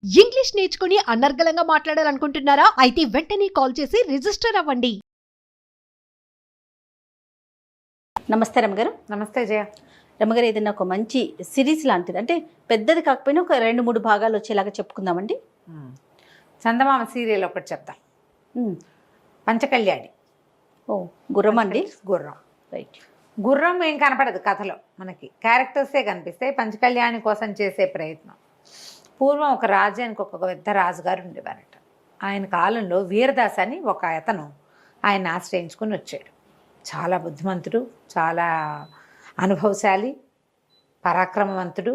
English నేర్చుకుని అనర్గళంగా మాట్లాడాలనుకుంటున్నారా? అయితే వెంటనే కాల్ చేసి రిజిస్టర్ అవ్వండి. నమస్తే రమగారు. నమస్తే జయ. రమగారు, ఏదైనా ఒక మంచి సిరీస్ లాంటిది, అంటే పెద్దది కాకపోయినా ఒక 2-3 భాగాలు వచ్చేలాగా చెప్పుకుందామండి. చందమామ సీరియల్ ఒకటి చెప్తా. పంచకళ్యాణి. ఓ, గుర్రం అండి. గుర్రం. రైట్. గుర్రం ఏం కనపడదు కథలో, మనకి క్యారెక్టర్సే కనిపిస్తాయి. పంచకళ్యాణి కోసం చేసే ప్రయత్నం. పూర్వం ఒక రాజ్యానికి ఒక పెద్ద రాజుగారు ఉండేవారట. ఆయన కాలంలో వీరదాస్ అని ఒక అతను ఆయన ఆశ్రయించుకుని వచ్చాడు. చాలా బుద్ధిమంతుడు, చాలా అనుభవశాలి, పరాక్రమవంతుడు,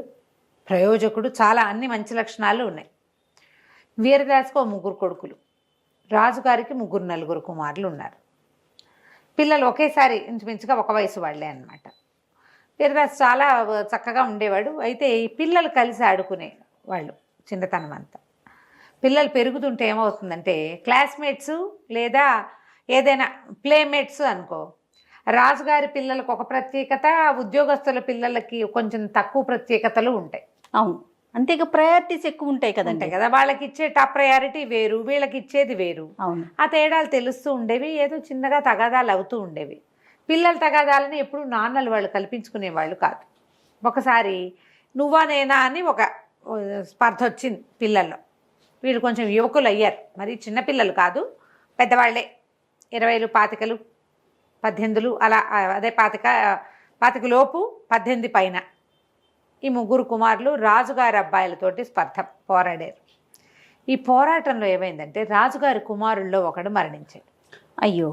ప్రయోజకుడు, చాలా అన్ని మంచి లక్షణాలు ఉన్నాయి. వీరదాస్కు 3 కొడుకులు, రాజుగారికి 3-4 కుమారులు ఉన్నారు. పిల్లలు ఒకేసారి ఇంచుమించుగా ఒక వయసు వాళ్ళే అన్నమాట. వీరదాస్ చాలా చక్కగా ఉండేవాడు. అయితే ఈ పిల్లలు కలిసి ఆడుకునే వాళ్ళు చిన్నతనం అంతా. పిల్లలు పెరుగుతుంటే ఏమవుతుందంటే క్లాస్మేట్స్ లేదా ఏదైనా ప్లేమేట్స్ అనుకో, రాజుగారి పిల్లలకు ఒక ప్రత్యేకత, ఉద్యోగస్తుల పిల్లలకి కొంచెం తక్కువ ప్రత్యేకతలు ఉంటాయి. అవును, అంతేగా ప్రయారిటీస్ ఎక్కువ ఉంటాయి కదండి. కదా, వాళ్ళకి ఇచ్చే టాప్ ప్రయారిటీ వేరు, వీళ్ళకి ఇచ్చేది వేరు. అవును, ఆ తేడాలు తెలుస్తూ ఉండేవి. ఏదో చిన్నగా తగాదాలు అవుతూ ఉండేవి. పిల్లల తగాదాలని ఎప్పుడు నాన్నలు వాళ్ళు కల్పించుకునేవాళ్ళు కాదు. ఒకసారి నువ్వా నేనా అని ఒక స్పర్ధ వచ్చింది పిల్లల్లో. వీళ్ళు కొంచెం యువకులు అయ్యారు, మరి చిన్నపిల్లలు కాదు, పెద్దవాళ్లే. 20, 25, 18 అలా, అదే 25 లోపు 18 పైన ఈ 3 కుమారులు రాజుగారి అబ్బాయిలతోటి స్పర్ధ పోరాడారు. ఈ పోరాటంలో ఏమైందంటే రాజుగారి కుమారుల్లో ఒకడు మరణించాడు. అయ్యో,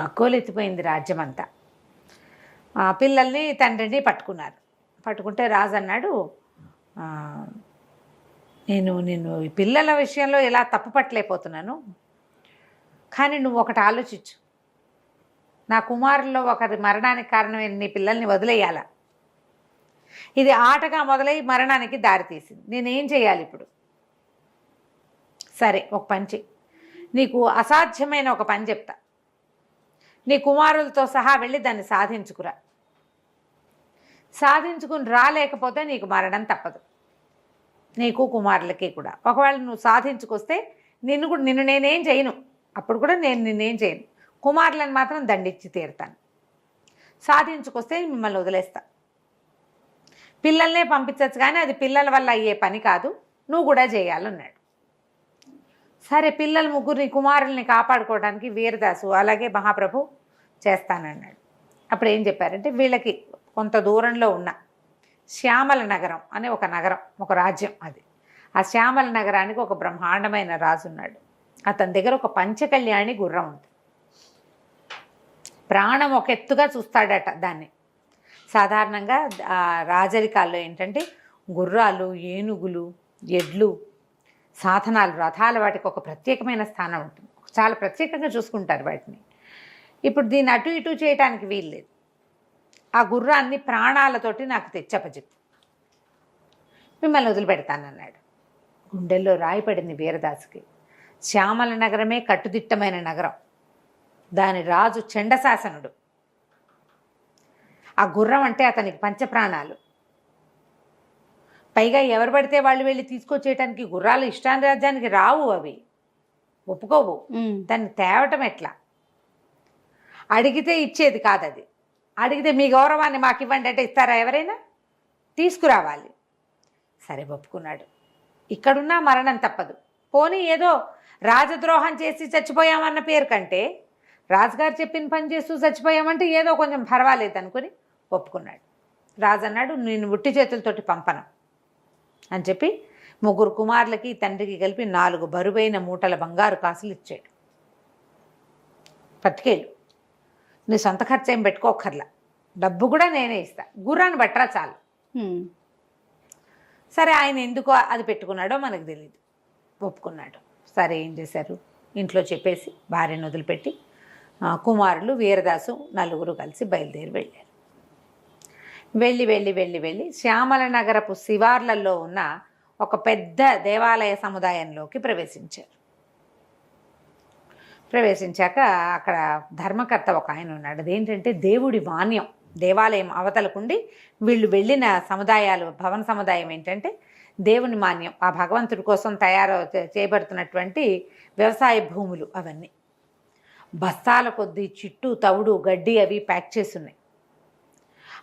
గగ్గోలెత్తిపోయింది రాజ్యం అంతా. పిల్లల్ని తండ్రిని పట్టుకున్నారు. పట్టుకుంటే రాజు అన్నాడు, నేను ఈ పిల్లల విషయంలో ఇలా తప్పు పట్టలేకపోతున్నాను, కానీ నువ్వు ఒకటి ఆలోచించు. నా కుమారుల్లో ఒకరి మరణానికి కారణమైన నీ పిల్లల్ని వదిలేయాలా? ఇది ఆటగా మొదలై మరణానికి దారితీసింది. నేనేం చేయాలి ఇప్పుడు? సరే, ఒక పని చెయ్యి. నీకు అసాధ్యమైన ఒక పని చెప్తా. నీ కుమారులతో సహా వెళ్ళి దాన్ని సాధించుకురా. సాధించుకుని రాలేకపోతే నీకు మరణం తప్పదు, నీకు కుమారులకి కూడా. ఒకవేళ నువ్వు సాధించుకొస్తే నిన్ను నేనేం చేయను, అప్పుడు కూడా నేను నిన్నేం చేయను. కుమారులను మాత్రం దండించి తీరుతాను. సాధించుకొస్తే మిమ్మల్ని వదిలేస్తా. పిల్లల్నే పంపించచ్చు, కానీ అది పిల్లల వల్ల అయ్యే పని కాదు, నువ్వు కూడా చేయాలన్నాడు. సరే, పిల్లలు 3 కుమారుల్ని కాపాడుకోవడానికి వీరదాసు అలాగే మహాప్రభు చేస్తానన్నాడు. అప్పుడు ఏం చెప్పారంటే, వీళ్ళకి కొంత దూరంలో ఉన్న శ్యామల నగరం అనే ఒక నగరం, ఒక రాజ్యం అది. ఆ శ్యామల నగరానికి ఒక బ్రహ్మాండమైన రాజు ఉన్నాడు. అతని దగ్గర ఒక పంచకళ్యాణి గుర్రం ఉంది. ప్రాణం ఒక ఎత్తుగా చూస్తాడట దాన్ని. సాధారణంగా రాజరికాల్లో ఏంటంటే గుర్రాలు, ఏనుగులు, ఎడ్లు, సాధనాలు, రథాలు, వాటికి ఒక ప్రత్యేకమైన స్థానం ఉంటుంది. చాలా ప్రత్యేకంగా చూసుకుంటారు వాటిని. ఇప్పుడు దీన్ని అటు ఇటు చేయడానికి వీల్లేదు. ఆ గుర్రాన్ని ప్రాణాలతోటి నాకు తెచ్చపచెప్పు, మిమ్మల్ని వదిలిపెడతానన్నాడు. గుండెల్లో రాయి పడింది వీరదాసుకి. శ్యామల నగరమే కట్టుదిట్టమైన నగరం, దాని రాజు చండశాసనుడు. ఆ గుర్రం అంటే అతనికి పంచప్రాణాలు. పైగా ఎవరు పడితే వాళ్ళు వెళ్ళి తీసుకొచ్చేయటానికి గుర్రాలు ఇష్టాని రాజ్యానికి రావు, అవి ఒప్పుకోవు. దాన్ని తేవటం ఎట్లా? అడిగితే ఇచ్చేది కాదు అది. అడిగితే మీ గౌరవాన్ని మాకు ఇవ్వండి అంటే ఇస్తారా ఎవరైనా? తీసుకురావాలి. సరే, ఒప్పుకున్నాడు. ఇక్కడున్నా మరణం తప్పదు. పోనీ ఏదో రాజద్రోహం చేసి చచ్చిపోయామన్న పేరు కంటే రాజుగారు చెప్పిన పని చేస్తూ చచ్చిపోయామంటే ఏదో కొంచెం పర్వాలేదు అనుకుని ఒప్పుకున్నాడు. రాజు అన్నాడు, నేను ఉట్టి చేతులతోటి పంపను అని చెప్పి 3 కుమారులకి తండ్రికి కలిపి 4 బరువైన మూటల బంగారు కాసులు ఇచ్చాడు. పట్టుకెళ్ళు, నీ సొంత ఖర్చు ఏం పెట్టుకోకర్లా, డబ్బు కూడా నేనే ఇస్తా, గుర్రాన్ని బట్టరా చాలు. సరే, ఆయన ఎందుకో అది పెట్టుకున్నాడో మనకు తెలియదు, ఒప్పుకున్నాడు. సరే, ఏం చేశారు, ఇంట్లో చెప్పేసి భార్యను వదిలిపెట్టి కుమారులు, వీరదాసు, 4 కలిసి బయలుదేరి వెళ్ళారు. వెళ్ళి శ్యామల నగరపు శివార్లలో ఉన్న ఒక పెద్ద దేవాలయ సముదాయంలోకి ప్రవేశించారు. ప్రవేశించాక అక్కడ ధర్మకర్త ఒక ఆయన ఉన్నాడు. అదేంటంటే దేవుడి మాన్యం, దేవాలయం అవతలకుండి వీళ్ళు వెళ్ళిన సముదాయాలు, భవన సముదాయం ఏంటంటే దేవుని మాన్యం, ఆ భగవంతుడి కోసం చేయబడుతున్నటువంటి వ్యవసాయ భూములు అవన్నీ బస్తాల కొద్దీ చిట్టు తవుడు గడ్డి అవి ప్యాక్ చేసి ఉన్నాయి.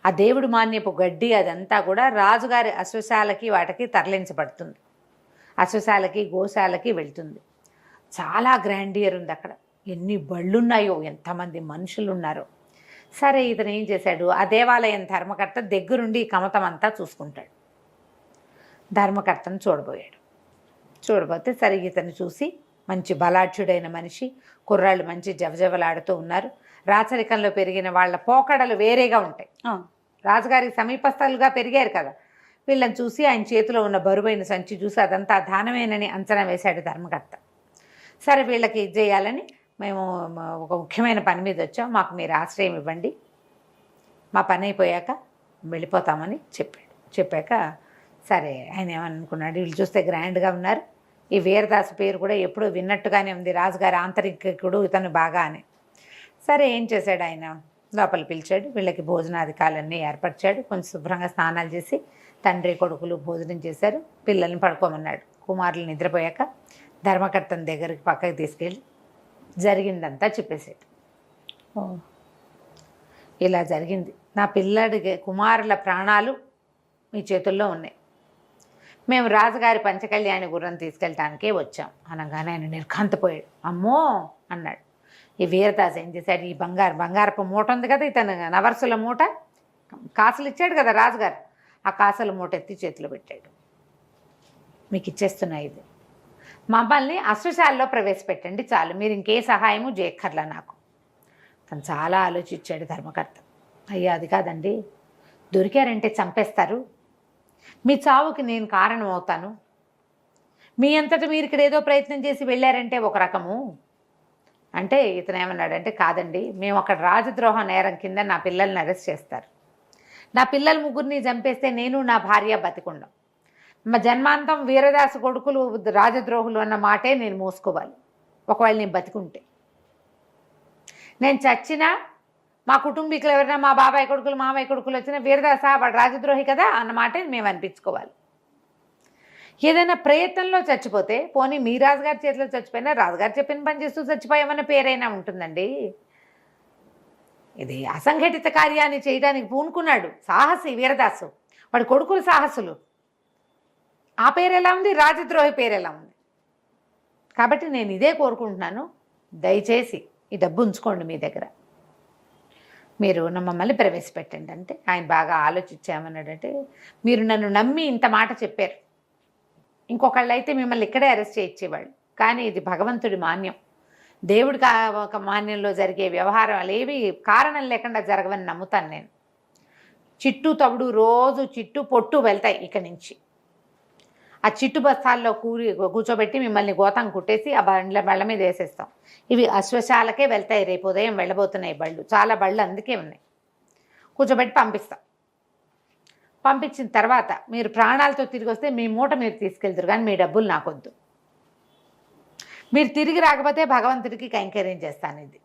ఆ దేవుడి మాన్యపు గడ్డి అదంతా కూడా రాజుగారి అశ్వశాలకి వాటికి తరలించబడుతుంది. అశ్వశాలకి గోశాలకి వెళ్తుంది. చాలా గ్రాండియర్ ఉంది అక్కడ. ఎన్ని బళ్ళున్నాయో, ఎంతమంది మనుషులు ఉన్నారో. సరే, ఇతను ఏం చేశాడు, ఆ దేవాలయం ధర్మకర్త దగ్గరుండి ఈ కమతం అంతా చూసుకుంటాడు. ధర్మకర్తను చూడబోతే సరే ఇతను చూసి మంచి బలాఢ్యుడైన మనిషి, కుర్రాళ్ళు మంచి జవజవలాడుతూ ఉన్నారు. రాచరికంలో పెరిగిన వాళ్ళ పోకడలు వేరేగా ఉంటాయి. రాజుగారికి సమీపస్థలుగా పెరిగారు కదా, వీళ్ళని చూసి ఆయన చేతిలో ఉన్న బరువైన సంచి చూసి అదంతా దానమేనని అంచనా వేశాడు ధర్మకర్త. సరే, వీళ్ళకి ఇది చేయాలని మేము ఒక ముఖ్యమైన పని మీద వచ్చాం, మాకు మీరు ఆశ్రయం ఇవ్వండి, మా పని అయిపోయాక వెళ్ళిపోతామని చెప్పాక సరే ఆయన ఏమనుకున్నాడు, వీళ్ళు చూస్తే గ్రాండ్గా ఉన్నారు, ఈ వీరదాసు పేరు కూడా ఎప్పుడూ విన్నట్టుగానే ఉంది, రాజుగారి ఆంతరికుడు ఇతను బాగా అని. సరే, ఏం చేశాడు ఆయన, లోపల పిలిచాడు, వీళ్ళకి భోజనాధికాలన్నీ ఏర్పరిచాడు. కొంచెం శుభ్రంగా స్నానాలు చేసి తండ్రి కొడుకులు భోజనం చేశారు. పిల్లల్ని పడుకోమన్నాడు. కుమారులు నిద్రపోయాక ధర్మకర్తని దగ్గరికి పక్కకి తీసుకెళ్ళి జరిగిందంతా చెప్పేశాడు. ఇలా జరిగింది, నా పిల్లడి కుమారుల ప్రాణాలు మీ చేతుల్లో ఉన్నాయి, మేము రాజుగారి పంచకళ్యాణి గుర్రం తీసుకెళ్ళటానికే వచ్చాం అనగానే ఆయన నిర్ఘాంతపోయాడు. అమ్మో అన్నాడు. ఈ వీరదాస్ ఏం చేశాడు, ఈ బంగారపు మూట ఉంది కదా, ఇతను నవర్సుల మూట, కాసులు ఇచ్చాడు కదా రాజుగారు, ఆ కాసుల మూట ఎత్తి చేతిలో పెట్టాడు. మీకు ఇచ్చేస్తున్నా, ఇది మమ్మల్ని అశ్వశాలలో ప్రవేశపెట్టండి చాలు, మీరు ఇంకే సహాయము చేయక్కర్లా నాకు. తను చాలా ఆలోచించాడు ధర్మకర్త. అయ్యా అది కాదండి, దొరికారంటే చంపేస్తారు, మీ చావుకి నేను కారణం అవుతాను, మీ అంతటా మీరు ఇక్కడ ఏదో ప్రయత్నం చేసి వెళ్ళారంటే ఒక రకము అంటే, ఇతను ఏమన్నాడంటే, కాదండి, మేము అక్కడ రాజద్రోహ నేరం కింద నా పిల్లల్ని అరెస్ట్ చేస్తారు, నా పిల్లల ముగ్గురిని చంపేస్తే నేను నా భార్య బతికుండం, మా జన్మాంతం వీరదాసు కొడుకులు రాజద్రోహులు అన్న మాటే నేను మోసుకోవాలి, ఒకవేళ నేను బతికుంటే. నేను చచ్చినా మా కుటుంబీకులు ఎవరైనా మా బాబాయ్ కొడుకులు మామయ్య కొడుకులు వచ్చినా వీరదాస వాడు రాజద్రోహి కదా అన్న మాటే మేము అనిపించుకోవాలి. ఏదైనా ప్రయత్నంలో చచ్చిపోతే, పోనీ మీ రాజుగారి చేతిలో చచ్చిపోయినా రాజుగారు చెప్పిన పని చేస్తూ చచ్చిపోయామన్న పేరైనా ఉంటుందండి. ఇది అసంఘటిత కార్యాన్ని చేయడానికి పూనుకున్నాడు సాహసి వీరదాసు, వాడి కొడుకులు సాహసులు, ఆ పేరు ఎలా ఉంది, రాజద్రోహి పేరు ఎలా ఉంది. కాబట్టి నేను ఇదే కోరుకుంటున్నాను, దయచేసి ఈ డబ్బు ఉంచుకోండి మీ దగ్గర, మీరు మమ్మల్ని ప్రవేశపెట్టండి. అంటే ఆయన బాగా ఆలోచించామన్నాడంటే, మీరు నన్ను నమ్మి ఇంత మాట చెప్పారు, ఇంకొకళ్ళు అయితే మిమ్మల్ని ఇక్కడే అరెస్ట్ చేయించేవాళ్ళు, కానీ ఇది భగవంతుడి మాన్యం, దేవుడికి ఒక మాన్యంలో జరిగే వ్యవహారం అలేవి కారణం లేకుండా జరగవని నమ్ముతాను నేను. చిట్టు తవుడు రోజు చిట్టు పొట్టు వెళ్తాయి ఇక్కడి నుంచి, ఆ చిట్టు బస్తాల్లో కూర్చోబెట్టి మిమ్మల్ని గోతం కుట్టేసి ఆ బళ్ళ మీద వేసేస్తాం. ఇవి అశ్వశాలకే వెళ్తాయి, రేపు ఉదయం వెళ్ళబోతున్నాయి బళ్ళు, చాలా బళ్ళు అందుకే ఉన్నాయి. కూర్చోబెట్టి పంపిస్తాం. పంపించిన తర్వాత మీరు ప్రాణాలతో తిరిగి వస్తే మీ మూట మీరు తీసుకెళ్తారు, కానీ మీ డబ్బులు నాకొద్దు. మీరు తిరిగి రాకపోతే భగవంతుడికి కైంకర్యం చేస్తాను. ఇది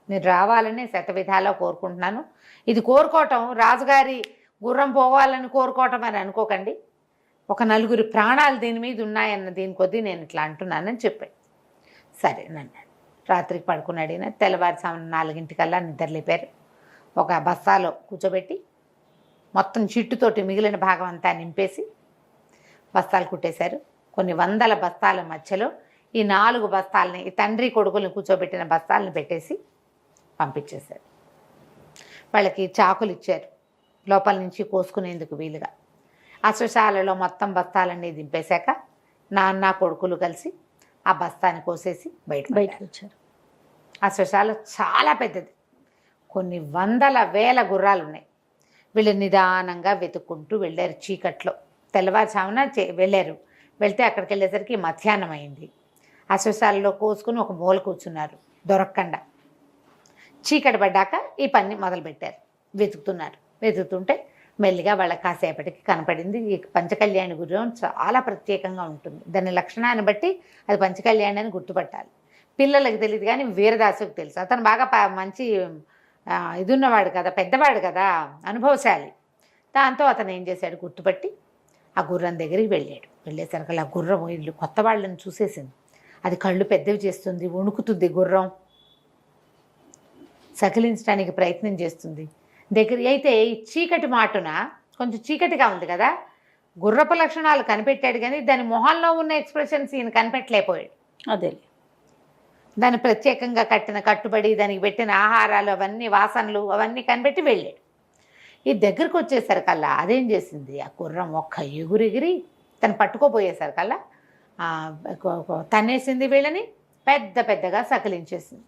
మీరు రావాలని శతవిధాలో కోరుకుంటున్నాను. ఇది కోరుకోవటం రాజుగారి గుర్రం పోవాలని కోరుకోవటం అని అనుకోకండి, ఒక నలుగురి ప్రాణాలు దీని మీద ఉన్నాయన్న దీని కొద్దీ నేను ఇట్లా అంటున్నానని చెప్పాడు. సరే అన్నాడు. రాత్రికి పడుకున్నాడు. అయినా తెల్లవారుజామున 4 నిద్రలేపారు. ఒక బస్తాలో కూర్చోబెట్టి మొత్తం చిట్టుతోటి మిగిలిన భాగం అంతా నింపేసి బస్తాలు కుట్టేశారు. కొన్ని వందల బస్తాల మధ్యలో ఈ 4 బస్తాలని, ఈ తండ్రి కొడుకులను కూర్చోబెట్టిన బస్తాలను పెట్టేసి పంపించేశారు. వాళ్ళకి చాకులు ఇచ్చారు లోపల నుంచి కోసుకునేందుకు వీలుగా. అశ్వశాలలో మొత్తం బస్తాలన్నీ దింపేశాక నాన్న కొడుకులు కలిసి ఆ బస్తాని కోసేసి బయటకు వచ్చారు. అశ్వశాల చాలా పెద్దది, కొన్ని వందల వేల గుర్రాలు ఉన్నాయి. వీళ్ళు నిదానంగా వెతుక్కుంటూ వెళ్ళారు. చీకట్లో తెల్లవారుజామున వెళ్ళారు. వెళ్తే అక్కడికి వెళ్ళేసరికి మధ్యాహ్నం అయింది. అశ్వశాలలో కోసుకుని ఒక మూల కూర్చున్నారు దొరక్కండా. చీకటి పడ్డాక ఈ పని మొదలుపెట్టారు. వెతుకుతుంటే మెల్లిగా వాళ్ళకి కాసేపటికి కనపడింది. ఈ పంచకళ్యాణి గుర్రం చాలా ప్రత్యేకంగా ఉంటుంది, దాని లక్షణాన్ని బట్టి అది పంచకళ్యాణి అని గుర్తుపట్టాలి. పిల్లలకి తెలియదు కానీ వీరదాసుకు తెలుసు. అతను బాగా మంచి ఇది ఉన్నవాడు కదా, పెద్దవాడు కదా, అనుభవశాలి. దాంతో అతను ఏం చేశాడు, గుర్తుపట్టి ఆ గుర్రం దగ్గరికి వెళ్ళాడు. వెళ్ళేసరికి ఆ గుర్రం వీళ్ళు కొత్త వాళ్ళని చూసేసింది. అది కళ్ళు పెద్దవి చేస్తుంది, వణుకుతుంది గుర్రం, సకిలించడానికి ప్రయత్నం చేస్తుంది. దగ్గర అయితే ఈ చీకటి మాటున కొంచెం చీకటిగా ఉంది కదా, గుర్రపు లక్షణాలు కనిపెట్టాడు కానీ దాని మొహాల్లో ఉన్న ఎక్స్ప్రెషన్స్ ఈయన కనిపెట్టలేకపోయాడు. అదే. దాన్ని ప్రత్యేకంగా కట్టిన కట్టుబడి, దానికి పెట్టిన ఆహారాలు, అవన్నీ వాసనలు అవన్నీ కనిపెట్టి వెళ్ళాడు. ఈ దగ్గరకు వచ్చేసరికల్లా అదేం చేసింది, ఆ గుర్రం ఒక్క ఎగురెగిరి తను పట్టుకోపోయేసరికల్లా తన్నేసింది వీళ్ళని, పెద్ద పెద్దగా సకిలించేసింది.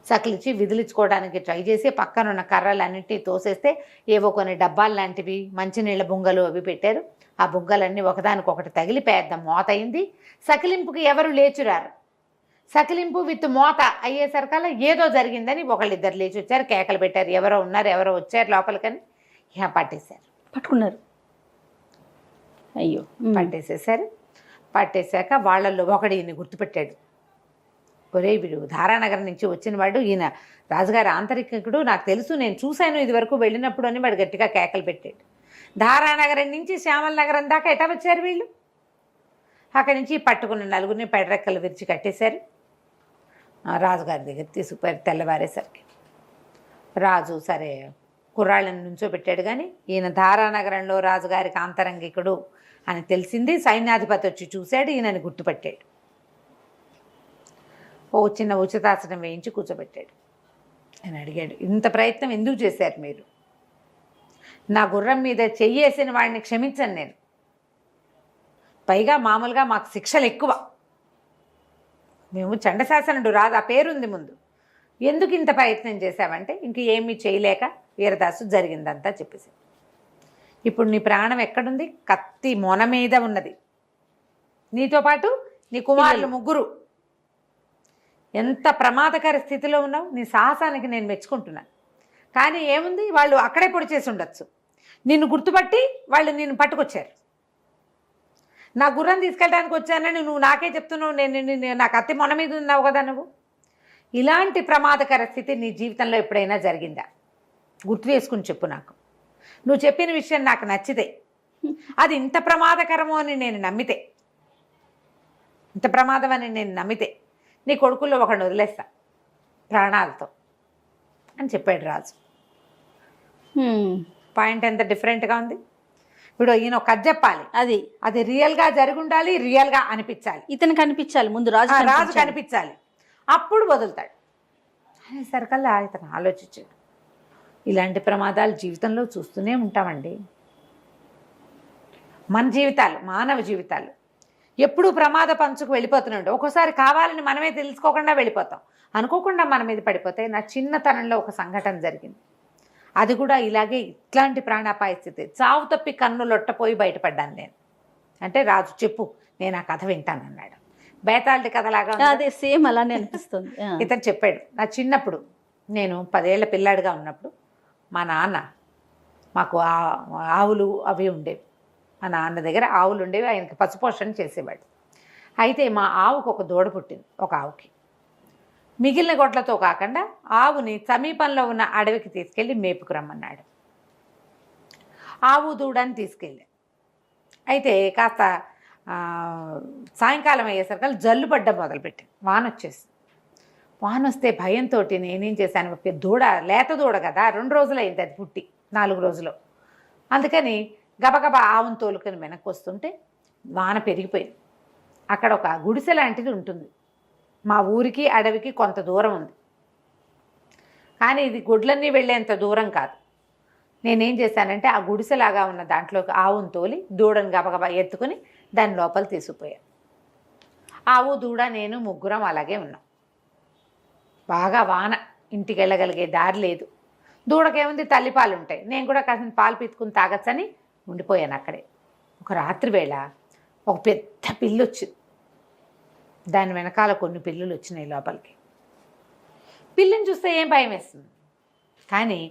సకిలించి విదిలించుకోవడానికి ట్రై చేసి పక్కనున్న కర్రలన్నింటినీ తోసేస్తే ఏవో కొన్ని డబ్బాలు లాంటివి, మంచినీళ్ళ బుంగలు అవి పెట్టారు. ఆ బుంగలన్నీ ఒకదానికొకటి తగిలి పెద్ద మోత అయింది. సకిలింపుకి ఎవరు లేచురారు. సకిలింపు విత్ మోత అయ్యేసరికల్లా ఏదో జరిగిందని ఒకళ్ళిద్దరు లేచి వచ్చారు, కేకలు పెట్టారు, ఎవరో ఉన్నారు, ఎవరో వచ్చారు లోపలికని. పట్టేశారు, పట్టుకున్నారు. అయ్యో. పట్టేసేసారు. పట్టేశాక వాళ్ళల్లో ఒకడు ఈయన గుర్తుపెట్టాడు. ఒరే వీడు ధారానగరం నుంచి వచ్చిన వాడు, ఈయన రాజుగారి ఆంతరికుడు, నాకు తెలుసు, నేను చూశాను ఇదివరకు వెళ్ళినప్పుడు అని వాడు గట్టిగా కేకలు పెట్టాడు. ధారానగరం నుంచి శ్యామల నగరం దాకా ఎటా వచ్చారు వీళ్ళు? అక్కడి నుంచి పట్టుకున్న నలుగురిని పెడరెక్కలు విరిచి కట్టేశారు. రాజుగారి దగ్గర తీసుకుపోయారు. తెల్లవారేసరికి రాజు సరే కుర్రాళ్ళని నుంచోబెట్టాడు, కానీ ఈయన ధారానగరంలో రాజుగారికి ఆంతరంగికుడు అని తెలిసింది. సైన్యాధిపతి వచ్చి చూశాడు, ఈయనని గుర్తుపట్టాడు. ఓ చిన్న ఉచితాసనం వేయించి కూర్చోబెట్టాడు. ఆయన అడిగాడు, ఇంత ప్రయత్నం ఎందుకు చేశారు మీరు? నా గుర్రం మీద చెయ్యేసిన వాడిని క్షమించను నేను, పైగా మామూలుగా మాకు శిక్షలు ఎక్కువ, మేము చండశాసనుడు రాదు ఆ పేరుంది ముందు, ఎందుకు ఇంత ప్రయత్నం చేశావంటే ఇంక ఏమీ చేయలేక వీరదాసు జరిగిందంతా చెప్పేసి. ఇప్పుడు నీ ప్రాణం ఎక్కడుంది? కత్తి మొన మీద ఉన్నది, నీతో పాటు నీ కుమారులు ముగ్గురు. ఎంత ప్రమాదకర స్థితిలో ఉన్నావు, నీ సాహసానికి నేను మెచ్చుకుంటున్నాను. కానీ ఏముంది, వాళ్ళు అక్కడే పొడి చేసి ఉండొచ్చు, నిన్ను గుర్తుపట్టి వాళ్ళు నిన్ను పట్టుకొచ్చారు. నా గుర్రం తీసుకెళ్ళడానికి వచ్చానని నువ్వు నాకే చెప్తున్నావు, నేను నాకు అత్తి మొన మీద ఉన్నావు కదా నువ్వు. ఇలాంటి ప్రమాదకర స్థితి నీ జీవితంలో ఎప్పుడైనా జరిగిందా? గుర్తు వేసుకుని చెప్పు నాకు. నువ్వు చెప్పిన విషయం నాకు నచ్చితే, అది ఇంత ప్రమాదకరమో అని నేను నమ్మితే, ఇంత ప్రమాదం అని నేను నమ్మితే నీ కొడుకుల్లో ఒకడిని వదిలేస్తా ప్రాణాలతో అని చెప్పాడు రాజు. పాయింట్ ఎంత డిఫరెంట్గా ఉంది. ఇప్పుడు ఈయన ఒక కథ చెప్పాలి, అది రియల్గా జరిగి ఉండాలి, రియల్గా అనిపించాలి, ఇతను కనిపించాలి ముందు, రాజు కనిపించాలి, అప్పుడు వదులుతాడు అనేసరికల్లా ఇతను ఆలోచించాడు. ఇలాంటి ప్రమాదాలు జీవితంలో చూస్తూనే ఉంటామండి. మన జీవితాలు, మానవ జీవితాలు ఎప్పుడూ ప్రమాద పంచుకు వెళ్ళిపోతున్నాడు. ఒక్కోసారి కావాలని మనమే తెలుసుకోకుండా వెళ్ళిపోతాం, అనుకోకుండా మన మీద పడిపోతాయి. నా చిన్నతనంలో ఒక సంఘటన జరిగింది, అది కూడా ఇలాగే ఇట్లాంటి ప్రాణాపాయ స్థితి. చావు తప్పి కన్ను లొట్టపోయి బయటపడ్డాను నేను. అంటే రాజు చెప్పు, నేను ఆ కథ వింటానన్నాడు. బేతాళి కథలాగా అదే సేమ్ అలానే అనిపిస్తుంది. ఇతను చెప్పాడు, నా చిన్నప్పుడు నేను 10 ఏళ్ల పిల్లాడిగా ఉన్నప్పుడు మా నాన్న, మాకు ఆవులు అవి ఉండేవి, మా నాన్న దగ్గర ఆవులు ఉండేవి, ఆయనకి పశుపోషణ చేసేవాడు. అయితే మా ఆవుకు ఒక దూడ పుట్టింది. ఒక ఆవుకి మిగిలిన గొడ్లతో కాకుండా ఆవుని సమీపంలో ఉన్న అడవికి తీసుకెళ్ళి మేపుకురమ్మన్నాడు. ఆవు దూడని తీసుకెళ్ళి, అయితే కాస్త సాయంకాలం అయ్యేసరికి జల్లు పడ్డం మొదలుపెట్టింది, వాన వచ్చేసి. వాన వస్తే భయంతో నేనేం చేశాను, దూడ లేత దూడ కదా, 2 రోజులు అయింది అది పుట్టి, 4 రోజులు. అందుకని గబగబా ఆవును తోలుకొని వెనక్కి వస్తుంటే వాన పెరిగిపోయింది. అక్కడ ఒక గుడిసె లాంటిది ఉంటుంది, మా ఊరికి అడవికి కొంత దూరం ఉంది, కానీ ఇది గుడ్లన్నీ వెళ్ళేంత దూరం కాదు. నేనేం చేశానంటే ఆ గుడిసెలాగా ఉన్న దాంట్లోకి ఆవును తోలి దూడను గబగబా ఎత్తుకుని దాని లోపల తీసుకుపోయాను. ఆవు దూడ నేను ముగ్గురం అలాగే ఉన్నాం. బాగా వాన, ఇంటికి వెళ్ళగలిగే దారి లేదు. దూడకేముంది, తల్లిపాలు ఉంటాయి, నేను కూడా కాసిన పాలు పితుకుని తాగచ్చని ఉండిపోయాను అక్కడే. ఒక రాత్రి వేళ ఒక పెద్ద పిల్లి వచ్చింది, దాని వెనకాల కొన్ని పిల్లులు వచ్చినాయి లోపలికి. పిల్లిని చూస్తే ఏం భయం వేస్తుంది, కానీ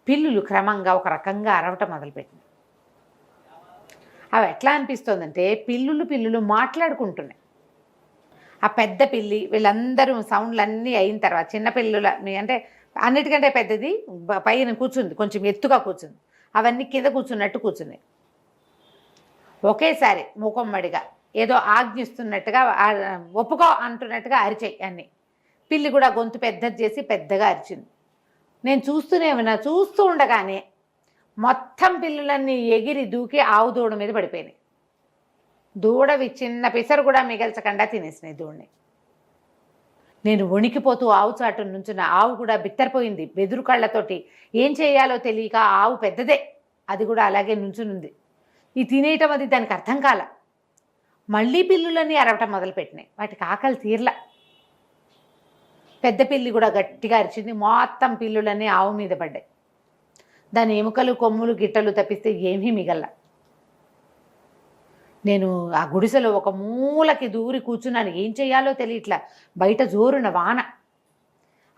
పిల్లులు క్రమంగా ఒక రకంగా అరవటం మొదలుపెట్టింది. అవి ఎట్లా అనిపిస్తుందంటే పిల్లులు మాట్లాడుకుంటున్నాయి. ఆ పెద్ద పిల్లి వీళ్ళందరూ సౌండ్లు అన్నీ అయిన తర్వాత చిన్న పిల్లుల అంటే అన్నిటికంటే పెద్దది పైన కూర్చుంది, కొంచెం ఎత్తుగా కూర్చుంది, అవన్నీ కింద కూర్చున్నట్టు కూర్చున్నాయి. ఒకేసారి మూకొమ్మడిగా ఏదో ఆజ్ఞిస్తున్నట్టుగా ఒప్పుకో అంటున్నట్టుగా అరిచాయి అన్నీ. పిల్లి కూడా గొంతు పెద్దది చేసి పెద్దగా అరిచింది. నేను చూస్తూనే ఉన్నా. చూస్తూ ఉండగానే మొత్తం పిల్లులన్నీ ఎగిరి దూకి ఆవు దూడ మీద పడిపోయినాయి. దూడవి చిన్న పిసరు కూడా మిగల్చకుండా తినేసినాయి దూడని. నేను వణికిపోతూ ఆవు చాటు నుంచున్న ఆవు కూడా బిత్తరపోయింది. బెదురు కళ్ళతోటి ఏం చేయాలో తెలియక ఆవు పెద్దదే, అది కూడా అలాగే నుంచునుంది. ఈ తినేయటం అది దానికి అర్థం కాల. మళ్ళీ పిల్లులన్నీ అరవటం మొదలుపెట్టినాయి. వాటికి ఆకలి తీర్ల. పెద్ద పిల్లి కూడా గట్టిగా అరిచింది. మొత్తం పిల్లులన్నీ ఆవు మీద పడ్డాయి. దాని ఎముకలు కొమ్ములు గిట్టలు తప్పిస్తే ఏమీ మిగల్ల. నేను ఆ గుడిసెలో ఒక మూలకి దూరి కూర్చున్నాను. ఏం చేయాలో తెలియట్లా. బయట జోరున వాన,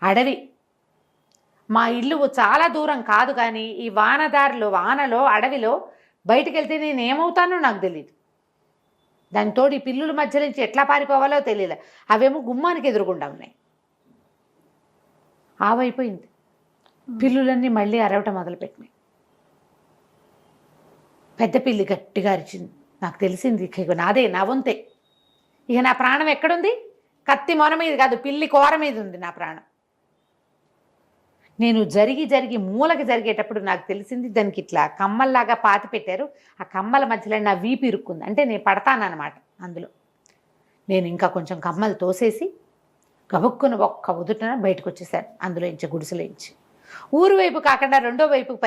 అడవి. మా ఇల్లు చాలా దూరం కాదు, కానీ ఈ వానలో అడవిలో బయటికి వెళ్తే నేను ఏమవుతానో నాకు తెలియదు. దానితో ఈ పిల్లుల మధ్య నుంచి ఎట్లా పారిపోవాలో తెలియదు. అవేమో గుమ్మానికి ఎదురుగుండా ఉన్నాయి. ఆవైపోయింది. పిల్లులన్నీ మళ్ళీ అరవటం మొదలుపెట్టినాయి. పెద్ద పిల్లి గట్టిగా అరిచింది. నాకు తెలిసింది ఇక నాదే, నా వంతే. ఇక నా ప్రాణం ఎక్కడుంది? కత్తి మొన మీద కాదు, పిల్లి కోర మీద ఉంది నా ప్రాణం. నేను జరిగి మూలకి జరిగేటప్పుడు నాకు తెలిసింది దానికి ఇట్లా కమ్మల్లాగా పాతి పెట్టారు. ఆ కమ్మల మధ్యలో నా వీపు ఇరుక్కుంది. అంటే నేను పడతానన్నమాట అందులో. నేను ఇంకా కొంచెం కమ్మలు తోసేసి గబుక్కున ఒక్క ఉదుటన బయటకు వచ్చేసాను అందులో ఇంచి, గుడిసెలోంచి. ఊరు వైపు కాకుండా రెండో వైపుకి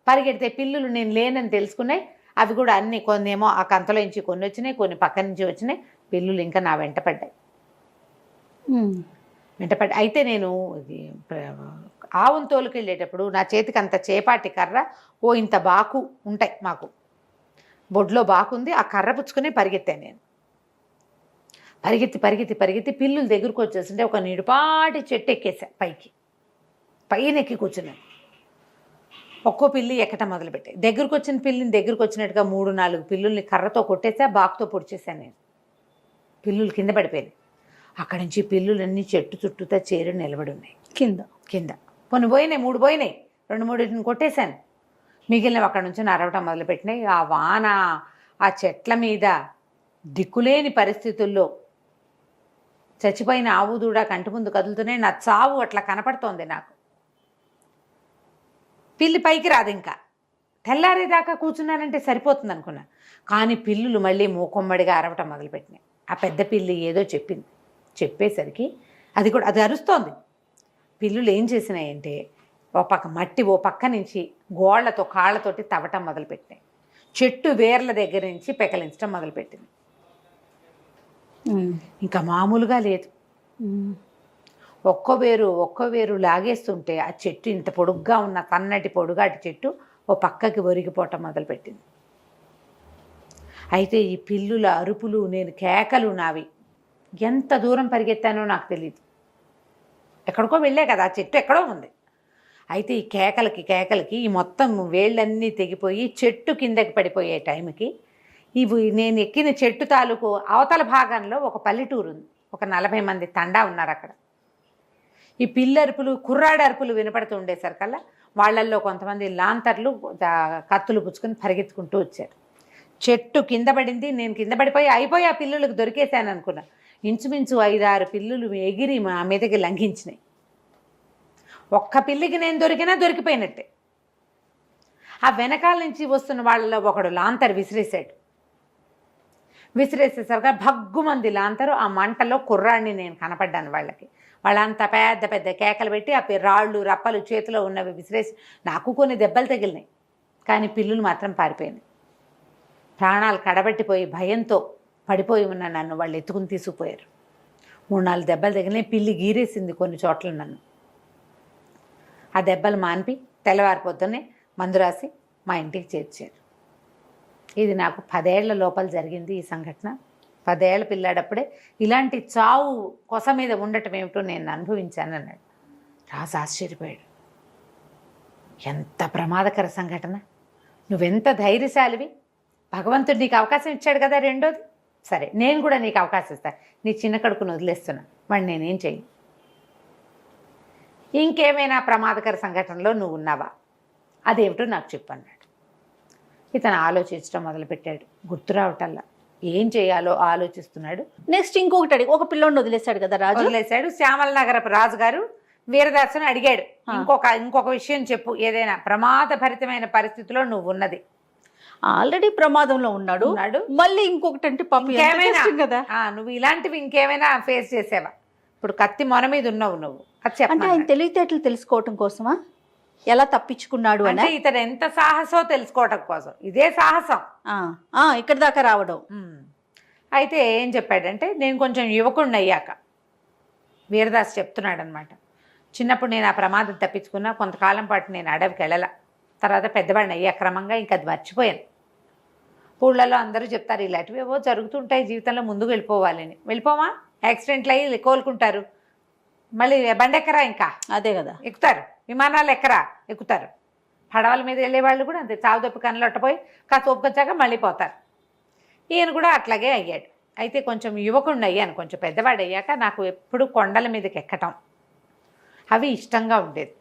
పరిగెడితే పిల్లులు నేను లేనని తెలుసుకున్నాయి. అవి కూడా అన్నీ, కొన్ని ఏమో ఆ కంతలో నుంచి కొన్ని వచ్చినాయి, కొన్ని పక్క నుంచి వచ్చినాయి. పిల్లులు ఇంకా నా వెంటపడ్డాయి. అయితే నేను ఆవును తోలుకెళ్ళేటప్పుడు నా చేతికి అంత చేపాటి కర్ర, ఓ ఇంత బాకు ఉంటాయి మాకు, బొడ్లో బాకుంది. ఆ కర్ర పుచ్చుకుని పరిగెత్తాను నేను. పరిగెత్తి పిల్లులు దగ్గరకు వచ్చేస్తుంటే ఒక నిడుపాటి చెట్టు ఎక్కేసా. పైన ఎక్కి కూర్చున్నాను. ఒక్కో పిల్లి ఎక్కటం మొదలుపెట్టాయి. దగ్గరకు వచ్చిన పిల్లిని దగ్గరకు వచ్చినట్టుగా 3-4 పిల్లుల్ని కర్రతో కొట్టేసా, బాకుతో పొడిచేసాను నేను. పిల్లులు కింద పడిపోయాయి. అక్కడి నుంచి పిల్లులన్నీ చెట్టు చుట్టూతా చేరి నిలబడి ఉన్నాయి కింద. కొన్ని పోయినాయి, 3 పోయినాయి. 2-3 కొట్టేశాను. మిగిలినవి అక్కడి నుంచి అరవటం మొదలుపెట్టినాయి. ఆ వాన, ఆ చెట్ల మీద దిక్కులేని పరిస్థితుల్లో చచ్చిపోయిన ఆవు దూడ కంటి ముందు కదులుతున్నాయి. నా చావు అట్లా కనపడుతోంది నాకు. పిల్లి పైకి రాదు. ఇంకా తెల్లారేదాకా కూర్చున్నానంటే సరిపోతుంది అనుకున్నా. కానీ పిల్లులు మళ్ళీ మూకొమ్మడిగా అరవటం మొదలుపెట్టినాయి. ఆ పెద్ద పిల్లి ఏదో చెప్పింది. చెప్పేసరికి అది అరుస్తోంది. పిల్లులు ఏం చేసినాయంటే ఓ పక్క నుంచి గోళ్లతో కాళ్ళతోటి తవ్వటం మొదలుపెట్టినాయి. చెట్టు వేర్ల దగ్గర నుంచి పెకలించడం మొదలుపెట్టింది. ఇంకా మామూలుగా లేదు. ఒక్క వేరు లాగేస్తుంటే ఆ చెట్టు, ఇంత పొడుగ్గా ఉన్న కన్నటి పొడుగాటి చెట్టు ఓ పక్కకి ఒరిగిపోవటం మొదలుపెట్టింది. అయితే ఈ పిల్లుల అరుపులు, నేను కేకలు నావి ఎంత దూరం పరిగెత్తానో నాకు తెలియదు. ఎక్కడికో వెళ్ళే కదా, ఆ చెట్టు ఎక్కడో ఉంది. అయితే ఈ కేకలకి ఈ మొత్తం వేళ్ళన్నీ తెగిపోయి చెట్టు కిందకి పడిపోయే టైంకి నేను ఎక్కిన చెట్టు తాలూకు అవతల భాగంలో ఒక పల్లెటూరు ఉంది. ఒక 40 మంది తండా ఉన్నారు అక్కడ. ఈ పిల్లరుపులు, కుర్రాడి అరుపులు వినపడుతూ ఉండేసరికల్లా వాళ్ళల్లో కొంతమంది లాంతర్లు, కత్తులు పుచ్చుకొని పరిగెత్తుకుంటూ వచ్చారు. చెట్టు కింద పడింది. నేను కింద పడిపోయి ఆ పిల్లులకు దొరికేశాను అనుకున్నా. ఇంచుమించు 5-6 పిల్లులు ఎగిరి మా మీదకి లంఘించినాయి. ఒక్క పిల్లికి నేను దొరికిపోయినట్టే. ఆ వెనకాల నుంచి వస్తున్న వాళ్ళలో ఒకడు లాంతర్ విసిరేసేసరిగా భగ్గుమంది లాంతరు. ఆ మంటలో కుర్రాడిని నేను కనపడ్డాను వాళ్ళకి. వాళ్ళంతా పెద్ద కేకలు పెట్టి ఆ రాళ్ళు రప్పలు చేతిలో ఉన్నవి విసిరేసి, నాకు కొన్ని దెబ్బలు తగిలినాయి. కానీ పిల్లులు మాత్రం పారిపోయింది. ప్రాణాలు కడబట్టిపోయి భయంతో పడిపోయి ఉన్న నన్ను వాళ్ళు ఎత్తుకుని తీసుకుపోయారు. 3-4 దెబ్బలు తగిలినాయి. పిల్లి గీరేసింది కొన్ని చోట్ల నన్ను. ఆ దెబ్బలు మాన్పి తెల్లవారిపోతూనే మందు రాసి మా ఇంటికి చేర్చారు. ఇది నాకు 10 ఏళ్ల లోపల జరిగింది ఈ సంఘటన. 10 ఏళ్ల పిల్లాడప్పుడే ఇలాంటి చావు కొస మీద ఉండటం ఏమిటో నేను అనుభవించాను అన్నాడు. రాజు ఆశ్చర్యపోయాడు. ఎంత ప్రమాదకర సంఘటన! నువ్వెంత ధైర్యశాలివి! భగవంతుడు నీకు అవకాశం ఇచ్చాడు కదా. రెండోది, సరే నేను కూడా నీకు అవకాశం ఇస్తాను. నీ చిన్న కడుకును వదిలేస్తున్నా, వాడిని నేనేం చెయ్యి. ఇంకేమైనా ప్రమాదకర సంఘటనలో నువ్వు ఉన్నావా? అదేమిటో నాకు చెప్పు అన్నాడు. ఇతను ఆలోచించడం మొదలుపెట్టాడు. గుర్తు రావటల్లా ఏం చేయాలో ఆలోచిస్తున్నాడు. నెక్స్ట్ ఇంకొకటి అడిగి ఒక పిల్లోడిని వదిలేశాడు కదా రాజు. వదిలేశాడు. శ్యామల నగరపు రాజుగారు వీరదాసుని అడిగాడు, ఇంకొక విషయం చెప్పు, ఏదైనా ప్రమాదభరితమైన పరిస్థితిలో నువ్వు ఉన్నది. ఆల్రెడీ ప్రమాదంలో ఉన్నాడు, మళ్ళీ ఇంకొకటి అంటే పాపం ఎంత కష్టం కదా. నువ్వు ఇలాంటివి ఇంకేమైనా ఫేస్ చేసావా? ఇప్పుడు కత్తి మొన మీద ఉన్నావు నువ్వు, అది అంటే ఆయన తెలివితేటలు తెలుసుకోవటం కోసమా, ఎలా తప్పించుకున్నాడు అంటే ఇతను ఎంత సాహసో తెలుసుకోవటం కోసం ఇదే సాహసం ఇక్కడ దాకా రావడం. అయితే ఏం చెప్పాడంటే, నేను కొంచెం యువకుడిని అయ్యాక, వీరదాస్ చెప్తున్నాడు అనమాట, చిన్నప్పుడు నేను ఆ ప్రమాదం తప్పించుకున్నా, కొంతకాలం పాటు నేను అడవికి వెళ్ళాల, తర్వాత పెద్దవాడిని అయ్యా క్రమంగా, ఇంకా అది మర్చిపోయాను. ఊళ్ళలో అందరూ చెప్తారు ఇలాంటివి ఏవో జరుగుతుంటాయి జీవితంలో, ముందుకు వెళ్ళిపోవాలని. వెళ్ళిపోమా, యాక్సిడెంట్లు అయ్యి కోలుకుంటారు, మళ్ళీ బండెక్కరా, ఇంకా అదే కదా ఎక్కుతారు, విమానాలు ఎక్కరా ఎక్కుతారు, పడవల మీద వెళ్ళే వాళ్ళు కూడా అంతే, చావుదొప్పి కనలొట్టపోయి కాస్త ఒప్పుకొచ్చాక మళ్ళీ పోతారు. ఈయన కూడా అట్లాగే అయ్యాడు. అయితే కొంచెం యువకుడిని అయ్యాను, కొంచెం పెద్దవాడు అయ్యాక నాకు ఎప్పుడు కొండల మీదకి ఎక్కటం అవి ఇష్టంగా ఉండేది.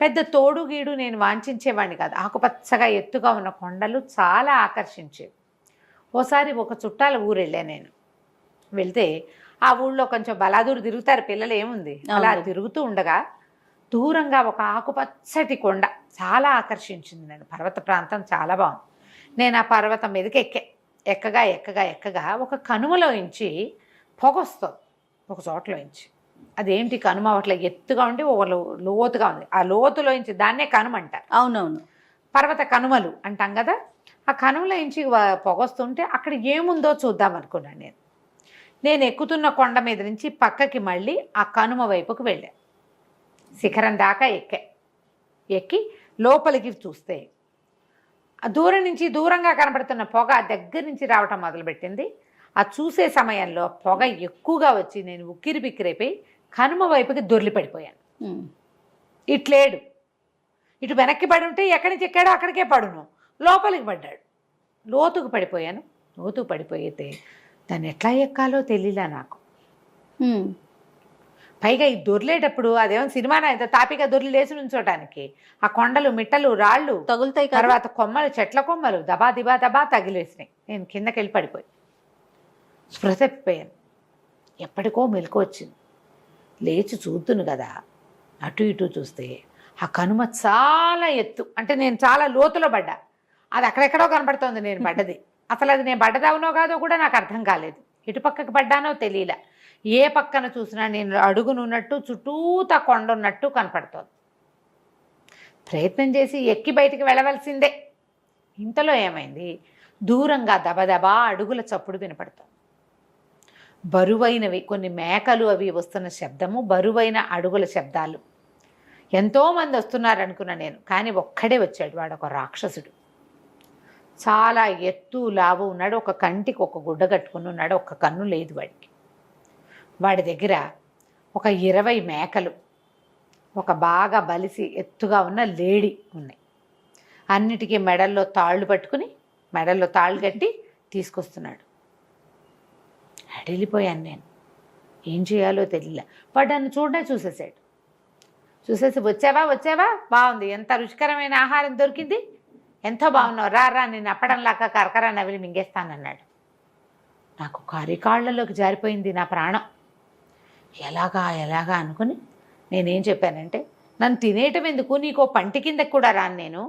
పెద్ద తోడు గీడు నేను వాంఛించేవాడిని కాదు. ఆకుపచ్చగా ఎత్తుగా ఉన్న కొండలు చాలా ఆకర్షించేవి. ఓసారి ఒక చుట్టాల ఊరు వెళ్ళాను నేను. వెళ్తే ఆ ఊళ్ళో కొంచెం బలాదూరు తిరుగుతారు పిల్లలు, ఏముంది అలా తిరుగుతూ ఉండగా దూరంగా ఒక ఆకుపచ్చటి కొండ చాలా ఆకర్షించింది నన్ను. పర్వత ప్రాంతం చాలా బాగుంది. నేను ఆ పర్వతం మీదకి ఎక్కగా ఎక్కగా ఎక్కగా ఒక కనుమలోంచి పొగ వస్తుంది, ఒక చోట్లోంచి. అదేంటి కనుమ అట్లా ఎత్తుగా ఉండి ఒక లోతుగా ఉంది, ఆ లోతులోంచి దాన్నే కనుమ అంటారు. అవునవును, పర్వత కనుమలు అంటాం కదా. ఆ కనుమలోంచి పొగ వస్తుంటే అక్కడ ఏముందో చూద్దాం అనుకున్నాను. నేను ఎక్కుతున్న కొండ మీద నుంచి పక్కకి మళ్ళీ ఆ కనుమ వైపుకు వెళ్ళాను. శిఖరం దాకా ఎక్కి లోపలికి చూస్తే ఆ దూరం నుంచి దూరంగా కనపడుతున్న పొగ దగ్గర నుంచి రావటం మొదలుపెట్టింది. ఆ చూసే సమయంలో పొగ ఎక్కువగా వచ్చి నేను ఉక్కిరి బిక్కిరైపోయి కనుమ వైపుకి దొర్లి పడిపోయాను. ఇట్లేడు, ఇటు వెనక్కి పడి ఉంటే ఎక్కడి నుంచి ఎక్కాడో అక్కడికే పడును, లోపలికి పడ్డాడు. లోతుకు పడిపోయాను. లోతుకు పడిపోయితే దాన్ని ఎట్లా ఎక్కాలో తెలియలా నాకు. పైగా ఈ దొర్లేటప్పుడు అదేమో సినిమానా ఇంత తాపిగా దొర్లి లేచి నుంచోటానికి ఆ కొండలు మిట్టలు రాళ్ళు తగులుతాయి, తర్వాత కొమ్మలు చెట్ల కొమ్మలు దబా దిబా దబా తగిలేసినాయి. నేను కిందకి వెళ్ళి పడిపోయి స్పృహ తప్పిపోయాను. ఎప్పటికో మెలకు వచ్చింది. లేచి చూద్దును కదా, అటు ఇటు చూస్తే ఆ కనుమ చాలా ఎత్తు, అంటే నేను చాలా లోతులో పడ్డా. అది అక్కడెక్కడో కనపడుతోంది నేను పడ్డది. అసలు అది నేను పడ్డదవునో కాదో కూడా నాకు అర్థం కాలేదు. ఇటు పక్కకి పడ్డానో తెలియలే. ఏ పక్కన చూసినా నేను అడుగునున్నట్టు చుట్టూతా కొండ ఉన్నట్టు కనపడుతోంది. ప్రయత్నం చేసి ఎక్కి బయటికి వెళ్ళవలసిందే. ఇంతలో ఏమైంది, దూరంగా దబదబా అడుగుల చప్పుడు వినపడుతోంది. బరువైనవి కొన్ని మేకలు అవి వస్తున్న శబ్దము, బరువైన అడుగుల శబ్దాలు. ఎంతోమంది వస్తున్నారనుకున్నా నేను, కానీ ఒక్కడే వచ్చాడు. వాడు ఒక రాక్షసుడు, చాలా ఎత్తు లావు ఉన్నాడు. ఒక కంటికి ఒక గుడ్డ కట్టుకుని ఉన్నాడు, ఒక్క కన్ను లేదు వాడికి. వాడి దగ్గర ఒక 20 మేకలు, ఒక బాగా బలిసి ఎత్తుగా ఉన్న లేడి ఉన్నాయి. అన్నిటికీ మెడల్లో తాళ్ళు పట్టుకుని, మెడల్లో తాళ్ళు కట్టి తీసుకొస్తున్నాడు. అడిలిపోయాను నేను, ఏం చేయాలో తెలియలే. వాడు నన్ను చూసేసాడు. చూసేసి వచ్చావా, బాగుంది, ఎంత రుచికరమైన ఆహారం దొరికింది, ఎంతో బాగున్నావు, రా నేను అప్పడంలాగా కరకరా నవిలి మింగేస్తానన్నాడు. నాకు కరికాళ్లలోకి జారిపోయింది నా ప్రాణం. ఎలాగా అనుకుని నేనేం చెప్పానంటే, నన్ను తినేయటం ఎందుకు, నీకో పంటి కిందకి కూడా రాను నేను,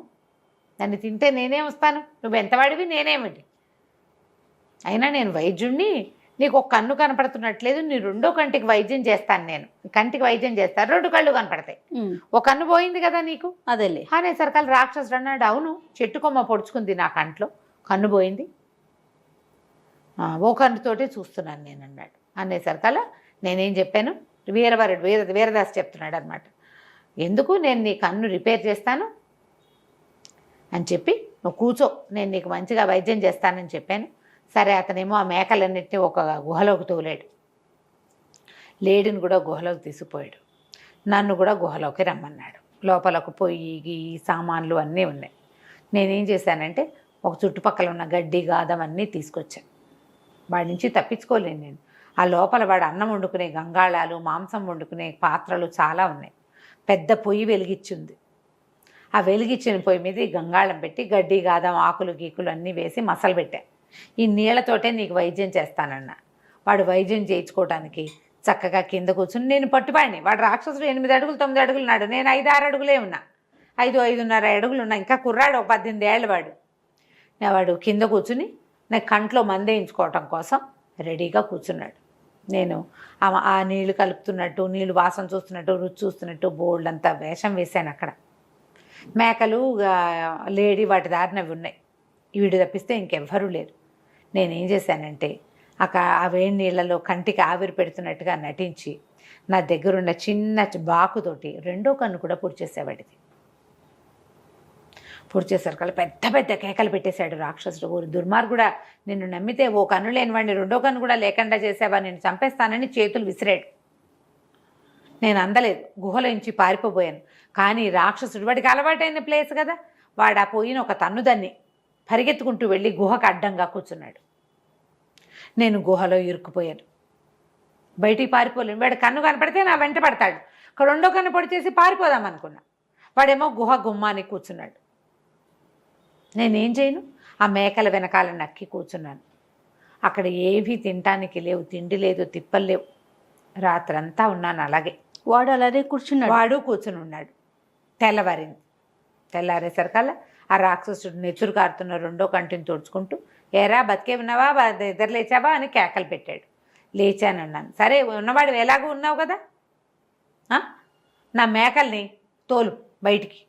నన్ను తింటే నేనేం వస్తాను, నువ్వు ఎంతవాడివి నేనేమిటి, అయినా నేను వైద్యుణ్ణి, నీకు ఒక కన్ను కనపడుతున్నట్లేదు, నీ రెండో కంటికి వైద్యం చేస్తాను, నేను కంటికి వైద్యం చేస్తాను, 2 కళ్ళు కనపడతాయి, ఒక కన్ను పోయింది కదా నీకు, అదేలే అనేసరికల్ రాక్షసుడు అన్నాడు. అవును, చెట్టు కొమ్మ పొడుచుకుంది నా కంట్లో, కన్ను పోయింది, ఓ కన్నుతోటే చూస్తున్నాను నేను అన్నాడు. అనేసరికల్ నేనేం చెప్పాను, వీరదాస్ చెప్తున్నాడు అనమాట, ఎందుకు నేను నీ కన్ను రిపేర్ చేస్తాను అని చెప్పి, నువ్వు కూర్చో, నేను నీకు మంచిగా వైద్యం చేస్తానని చెప్పాను. సరే, అతనేమో ఆ మేకలన్నింటినీ ఒక గుహలోకి తోలాడు, లేడిని కూడా గుహలోకి తీసుకుపోయాడు, నన్ను కూడా గుహలోకి రమ్మన్నాడు. లోపలకు పొయ్యి సామాన్లు అన్నీ ఉన్నాయి. నేనేం చేశానంటే, ఒక చుట్టుపక్కల ఉన్న గడ్డి గాదం అన్నీ తీసుకొచ్చాను. వాడి నుంచి తప్పించుకోలేను నేను. ఆ లోపల వాడు అన్నం వండుకునే గంగాళాలు, మాంసం వండుకునే పాత్రలు చాలా ఉన్నాయి. పెద్ద పొయ్యి వెలిగించింది. ఆ వెలిగించిన పొయ్యి మీద ఈ గంగాళం పెట్టి గడ్డి గాదం ఆకులు గీకులు అన్నీ వేసి మసలు పెట్టా. ఈ నీళ్లతోటే నీకు వైద్యం చేస్తానన్నా. వాడు వైద్యం చేయించుకోవడానికి చక్కగా కింద కూర్చుని నేను పట్టుపాడిని. వాడు రాక్షసుడు 8 అడుగులు 9 అడుగులు ఉన్నాడు, నేను 5 6 అడుగులే ఉన్నా, 5 5.5 అడుగులు ఉన్నా. ఇంకా కుర్రాడు 18 ఏళ్ళ వాడు కింద కూర్చుని నాకు కంట్లో మందేయించుకోవటం కోసం రెడీగా కూర్చున్నాడు. నేను ఆ నీళ్లు కలుపుతున్నట్టు, నీళ్ళు వాసన చూస్తున్నట్టు, రుచి చూస్తున్నట్టు బోల్డ్ అంతా వేషం వేశాను. అక్కడ మేకలు లేడీ వాటి దారిన అవి ఉన్నాయి. వీడు తప్పిస్తే ఇంకెవ్వరూ లేరు. నేనేం చేశానంటే ఆ వేడి నీళ్ళలో కంటికి ఆవిరి పెడుతున్నట్టుగా నటించి నా దగ్గరున్న చిన్న బాకుతోటి 2వ కన్ను కూడా పొడిచేసేవాడిది. పొడిచేసరికి పెద్ద పెద్ద కేకలు పెట్టేశాడు రాక్షసుడు. ఊరు దుర్మార్గుడా, నిన్ను నమ్మితే ఓ కన్ను లేనివాడిని 2వ కన్ను కూడా లేకుండా చేసావా, నేను చంపేస్తానని చేతులు విసిరాడు. నేను అందలేదు, గుహలోంచి పారిపోయాను. కానీ రాక్షసుడు, వాడికి అలవాటైన ప్లేస్ కదా, వాడు ఆ పోయిన ఒక తన్నుదాన్ని పరిగెత్తుకుంటూ వెళ్ళి గుహకు అడ్డంగా కూర్చున్నాడు. నేను గుహలో ఇరుక్కుపోయాను, బయటికి పారిపోలేను. వాడు కన్ను కనపడితే నా వెంట పడతాడు. 2వ కన్ను పొడి చేసి పారిపోదాం అనుకున్నా. వాడేమో గుహ గుమ్మానికి కూర్చున్నాడు. నేనేం చేయను, ఆ మేకల వెనకాల నక్కి కూర్చున్నాను. అక్కడ ఏవీ తినటానికి లేవు, తిండి లేదు, తిప్పలు లేవు. రాత్రంతా ఉన్నాను అలాగే. వాడు అలాగే కూర్చున్నాడు. వాడు కూర్చుని ఉన్నాడు. తెల్లవారింది. తెల్లారేసరికల్లా ఆ రాక్షసుడు నెచ్చురు కారుతున్న 2వ కంటిని తుడుచుకుంటూ, ఏరా బతికే ఉన్నావా, ఇద్దరు లేచావా అని కేకలు పెట్టాడు. లేచానన్నాను. సరే ఉన్నవాడు ఎలాగూ ఉన్నావు కదా, నా మేకల్ని తోలు బయటికి,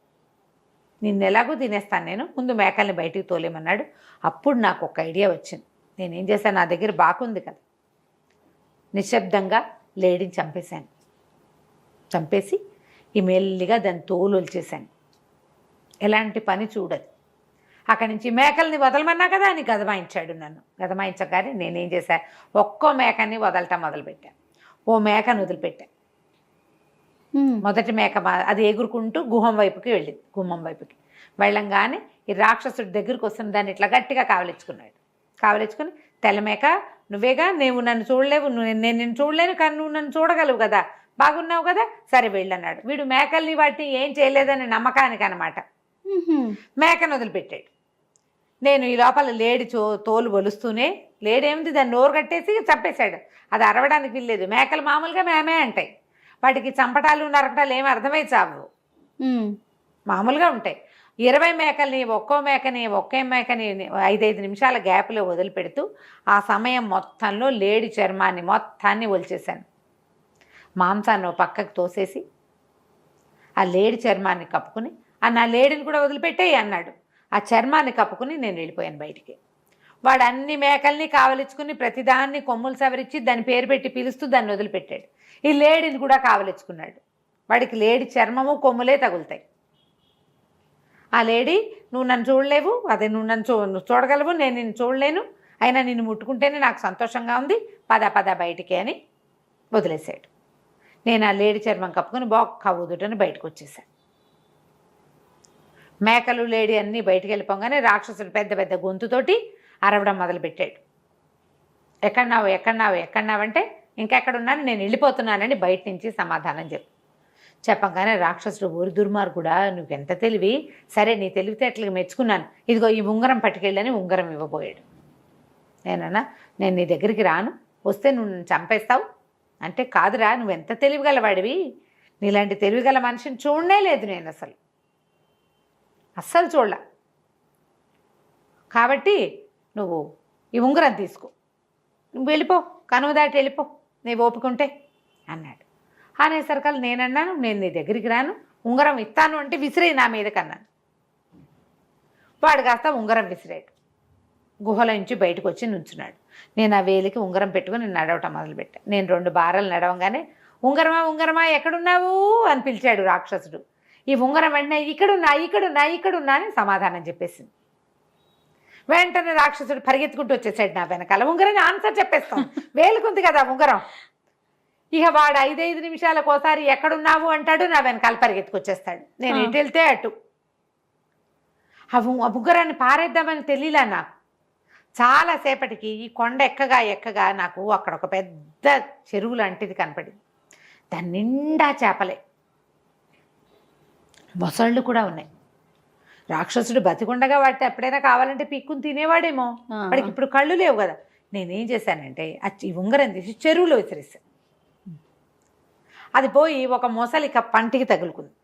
నిన్ను ఎలాగూ తినేస్తాను నేను, ముందు మేకల్ని బయటికి తోలేమన్నాడు. అప్పుడు నాకు ఒక ఐడియా వచ్చింది. నేనేం చేశాను, నా దగ్గర బాకుంది కదా, నిశ్శబ్దంగా లేడీని చంపేశాను. చంపేసి ఈ మెల్లిగా దాన్ని తోలు వచ్చేసాను. ఎలాంటి పని చూడదు. అక్కడి నుంచి మేకల్ని వదలమన్నా కదా అని గదమాయించాడు నన్ను. గదమాయించగానే నేనేం చేశాను, ఒక్కో మేకని వదలటం మొదలుపెట్టాను. ఓ మేకను వదిలిపెట్టాను. మొదటి మేక అది ఎగురుకుంటూ గుహం వైపుకి వెళ్ళింది. గుమ్మం వైపుకి వెళ్ళంగానే ఈ రాక్షసుడి దగ్గరికి వస్తున్న దాన్ని ఇట్లా గట్టిగా కావలించుకున్నాడు. కావలించుకుని, తెల్లమేక నువ్వేగా, నువ్వు నన్ను చూడలేవు, నేను నిన్ను చూడలేను, కానీ నువ్వు నన్ను చూడగలవు కదా, బాగున్నావు కదా, సరే వెళ్ళన్నాడు. వీడు మేకల్ని వాటిని ఏం చేయలేదని నమ్మకానికి అనమాట మేకను వదిలిపెట్టాడు. నేను ఈ లోపల లేడి తోలు ఒలుస్తూనే, లేడేమిది దాన్ని నోరు కట్టేసి చంపేశాడు. అది అరవడానికి వీల్లేదు. మేకలు మామూలుగా మేమే అంటాయి, వాటికి చంపటాలు నరకటాలు ఏమి అర్థమై చావు, మామూలుగా ఉంటాయి. 20 మేకల్ని ఒక్కో మేకని 5 నిమిషాల గ్యాప్లో వదిలిపెడుతూ ఆ సమయం మొత్తంలో లేడి చర్మాన్ని మొత్తాన్ని ఒలిచేశాను. మాంసాన్ని పక్కకు తోసేసి ఆ లేడి చర్మాన్ని కప్పుకుని, నా లేడిని కూడా వదిలిపెట్టేయి అన్నాడు. ఆ చర్మాన్ని కప్పుకుని నేను వెళ్ళిపోయాను బయటికి. వాడు అన్ని మేకల్ని కావలించుకుని ప్రతిదాన్ని కొమ్ములు సవరించి దాని పేరు పెట్టి పిలుస్తూ దాన్ని వదిలిపెట్టాడు. ఈ లేడిని కూడా కావలించుకున్నాడు. వాడికి లేడి చర్మము కొమ్ములే తగులుతాయి. ఆ లేడీ, నువ్వు నన్ను చూడలేవు, అదే నువ్వు నన్ను చూడగలవు, నేను నిన్ను చూడలేను, అయినా నిన్ను ముట్టుకుంటేనే నాకు సంతోషంగా ఉంది, పద బయటికి అని వదిలేశాడు. నేను ఆ లేడి చర్మం కప్పుకొని బొక్క ఊదుటని బయటకు వచ్చేసాను. మేకలు లేడి అన్నీ బయటికి వెళ్ళిపోగానే రాక్షసుడు పెద్ద పెద్ద గొంతుతోటి అరవడం మొదలుపెట్టాడు. ఎక్కడున్నావంటే ఇంకెక్కడున్నాను, నేను వెళ్ళిపోతున్నానని బయట నుంచి సమాధానం చెప్పగానే రాక్షసుడు, ఊరి దుర్మార్గుడా, నువ్వెంత తెలివి, సరే నీ తెలివితేటలకు మెచ్చుకున్నాను, ఇదిగో ఈ ఉంగరం పట్టుకెళ్ళని ఉంగరం ఇవ్వబోయాడు. నేనన్నా, నేను నీ దగ్గరికి రాను, వస్తే నువ్వు నన్ను చంపేస్తావు అంటే, కాదురా, నువ్వెంత తెలివిగలవాడివి, నీలాంటి తెలివిగల మనిషిని చూడనే లేదు నేను, అస్సలు చూడలా, కాబట్టి నువ్వు ఈ ఉంగరం తీసుకో, నువ్వు వెళ్ళిపో, కనుమ దాటి వెళ్ళిపో, నీ ఓపుకుంటే అన్నాడు. అనేసరికల్ నేనన్నాను, నేను నీ దగ్గరికి రాను, ఉంగరం ఇస్తాను అంటే విసిరే నా మీద కన్నాను. వాడు కాస్త ఉంగరం విసిరాడు. గుహల నుంచి బయటకు వచ్చి నుంచున్నాడు. నేను ఆ వేలికి ఉంగరం పెట్టుకుని నడవటం మొదలుపెట్టాను. నేను 2 బారాలు నడవంగానే, ఉంగరమా ఎక్కడున్నావు అని పిలిచాడు రాక్షసుడు. ఈ ఉంగరం వెంటనే ఇక్కడున్నా అని సమాధానం చెప్పేసింది. వెంటనే రాక్షసుడు పరిగెత్తుకుంటూ వచ్చేసాడు నా వెనకాల. ఉంగరం ఆన్సర్ చెప్పేస్తాం, వేలుకుంది కదా ఉంగరం. ఇక వాడు 5 నిమిషాలకు ఒకసారి ఎక్కడున్నావు అంటాడు, నా వెనకాల పరిగెత్తుకొచ్చేస్తాడు. నేను ఎటు వెళ్తే అటు. ఆ ఉంగరాన్ని పారేద్దామని తెలియలా నాకు. చాలాసేపటికి ఈ కొండ ఎక్కగా నాకు అక్కడ ఒక పెద్ద చెరువు లాంటిది కనపడింది. దాని నిండా చేపలే, మొసళ్ళు కూడా ఉన్నాయి. రాక్షసుడు బతికుండగా వాటి ఎప్పుడైనా కావాలంటే పీక్కుని తినేవాడేమో. వాడికి ఇప్పుడు కళ్ళు లేవు కదా. నేనేం చేశానంటే ఈ ఉంగరం తీసి చెరువులో విసిరేసాను. అది పోయి ఒక మొసలిక పంటికి తగులుకుంది.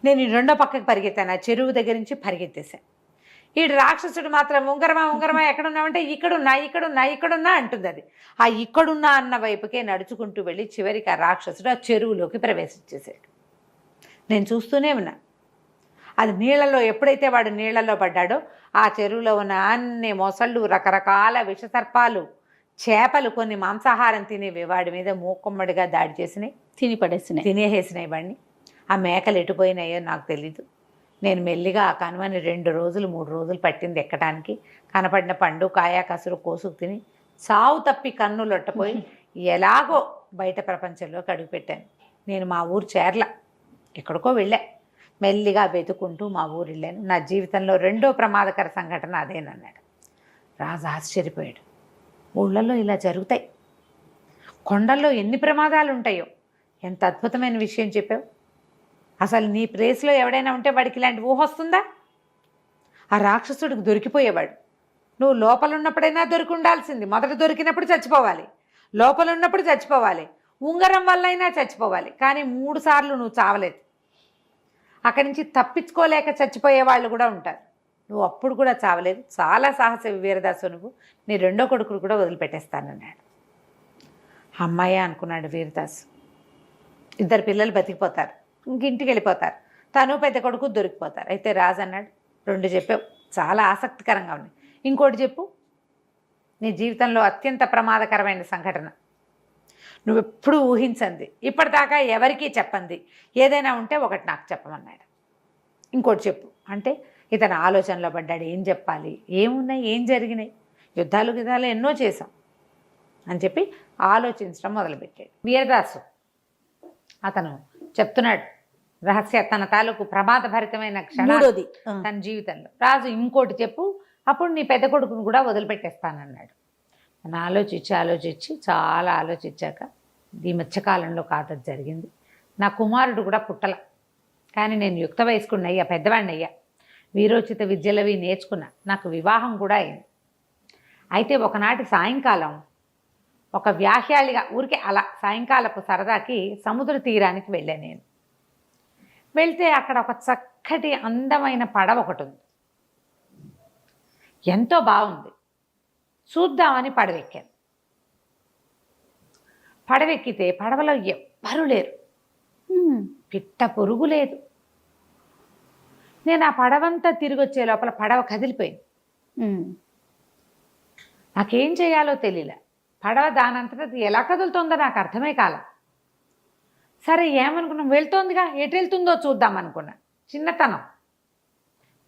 నేను ఈ రెండో పక్కకి పరిగెత్తాను, ఆ చెరువు దగ్గర నుంచి పరిగెత్తేసాను. ఈ రాక్షసుడు మాత్రం ఉంగరమా ఉంగరమా ఎక్కడున్నామంటే ఇక్కడున్నా అంటుంది. అది ఆ ఇక్కడున్నా అన్న వైపుకే నడుచుకుంటూ వెళ్ళి చివరికి ఆ రాక్షసుడు ఆ చెరువులోకి ప్రవేశించేసాడు. నేను చూస్తూనే ఉన్నా. అది నీళ్ళలో ఎప్పుడైతే వాడు నీళ్ళలో పడ్డాడో ఆ చెరువులో ఉన్న అన్ని మొసళ్ళు, రకరకాల విషసర్పాలు, చేపలు, కొన్ని మాంసాహారం తినేవి వాడి మీద మూకుమ్మడిగా దాడి చేసినాయి, తినేసేసినాయి వాడిని. ఆ మేకలు ఎటుపోయినాయో నాకు తెలీదు. నేను మెల్లిగా ఆ కనుమని 2 రోజులు 3 రోజులు పట్టింది ఎక్కడానికి. కనపడిన పండు కాయ కసురు కోసుకు తిని సావు తప్పి కన్నులొట్టపోయి ఎలాగో బయట ప్రపంచంలోకి అడుగుపెట్టాను. నేను మా ఊరు చేర్ల ఎక్కడికో వెళ్ళా. మెల్లిగా వెతుకుంటూ మా ఊరు వెళ్ళాను. నా జీవితంలో 2వ ప్రమాదకర సంఘటన అదేనన్నాడు. రాజు ఆశ్చర్యపోయాడు. ఊళ్ళల్లో ఇలా జరుగుతాయి, కొండల్లో ఎన్ని ప్రమాదాలు ఉంటాయో. ఎంత అద్భుతమైన విషయం చెప్పావు. అసలు నీ ప్లేస్లో ఎవడైనా ఉంటే వాడికి ఇలాంటి ఊహ వస్తుందా? ఆ రాక్షసుడికి దొరికిపోయేవాడు. నువ్వు లోపల ఉన్నప్పుడైనా దొరికి ఉండాల్సింది. మొదట దొరికినప్పుడు చచ్చిపోవాలి, లోపల ఉన్నప్పుడు చచ్చిపోవాలి, ఉంగరం వల్ల అయినా చచ్చిపోవాలి. కానీ 3 సార్లు నువ్వు చావలేదు. అక్కడి నుంచి తప్పించుకోలేక చచ్చిపోయే వాళ్ళు కూడా ఉంటారు. నువ్వు అప్పుడు కూడా చావలేదు. చాలా సాహస వీరదాసు నువ్వు. నీ 2వ కొడుకును కూడా వదిలిపెట్టేస్తానన్నాడు. అమ్మాయి అనుకున్నాడు వీరదాసు. 2 పిల్లలు బతికిపోతారు, ఇంటికి వెళ్ళిపోతారు. తను పెద్ద కొడుకు దొరికిపోతారు. అయితే రాజు అన్నాడు, 2 చెప్పావు, చాలా ఆసక్తికరంగా ఉన్నాయి. ఇంకోటి చెప్పు. నీ జీవితంలో అత్యంత ప్రమాదకరమైన సంఘటన, నువ్వెప్పుడు ఊహించంది, ఇప్పటిదాకా ఎవరికీ చెప్పంది ఏదైనా ఉంటే ఒకటి నాకు చెప్పమన్నాడు. ఇంకోటి చెప్పు అంటే ఇతను ఆలోచనలో పడ్డాడు. ఏం చెప్పాలి, ఏమున్నాయి, ఏం జరిగినాయి, యుద్ధాలు ఎన్నో చేశాం అని చెప్పి ఆలోచించడం మొదలుపెట్టాడు వీరదాసు. అతను చెప్తున్నాడు రహస్య, తన తాలూకు ప్రమాదభరితమైన క్షణాలు తన జీవితంలో. రాజు ఇంకోటి చెప్పు, అప్పుడు నీ పెద్ద కొడుకును కూడా వదిలిపెట్టేస్తానన్నాడు. నన్ను ఆలోచించి చాలా ఆలోచించాక ఈ మధ్యకాలంలో కాదది జరిగింది. నా కుమారుడు కూడా పుట్టల, కానీ నేను యుక్త వయస్కుడిని అయ్యా, పెద్దవాడిని అయ్యా, వీరోచిత విద్యలవి నేర్చుకున్నా, నాకు వివాహం కూడా అయింది. అయితే ఒకనాటి సాయంకాలం ఒక వ్యాహ్యాళిగా ఊరికే అలా సాయంకాలపు సరదాకి సముద్ర తీరానికి వెళ్ళాను నేను. వెళ్తే అక్కడ ఒక చక్కటి అందమైన పడవ ఒకటి ఉంది. ఎంతో బాగుంది. చూద్దామని పడవెక్కాను. పడవెక్కితే పడవలో ఎవ్వరూ లేరు, పిట్ట పొరుగు లేదు. నేను ఆ పడవంతా తిరిగి వచ్చే లోపల పడవ కదిలిపోయింది. నాకేం చేయాలో తెలియలే. పడవ దానంతటా ఎలా కదులుతుందో నాకు అర్థమే కాల. సరే ఏమనుకున్నాం, వెళ్తోందిగా, ఎటు వెళ్తుందో చూద్దాం అనుకున్నా. చిన్నతనం,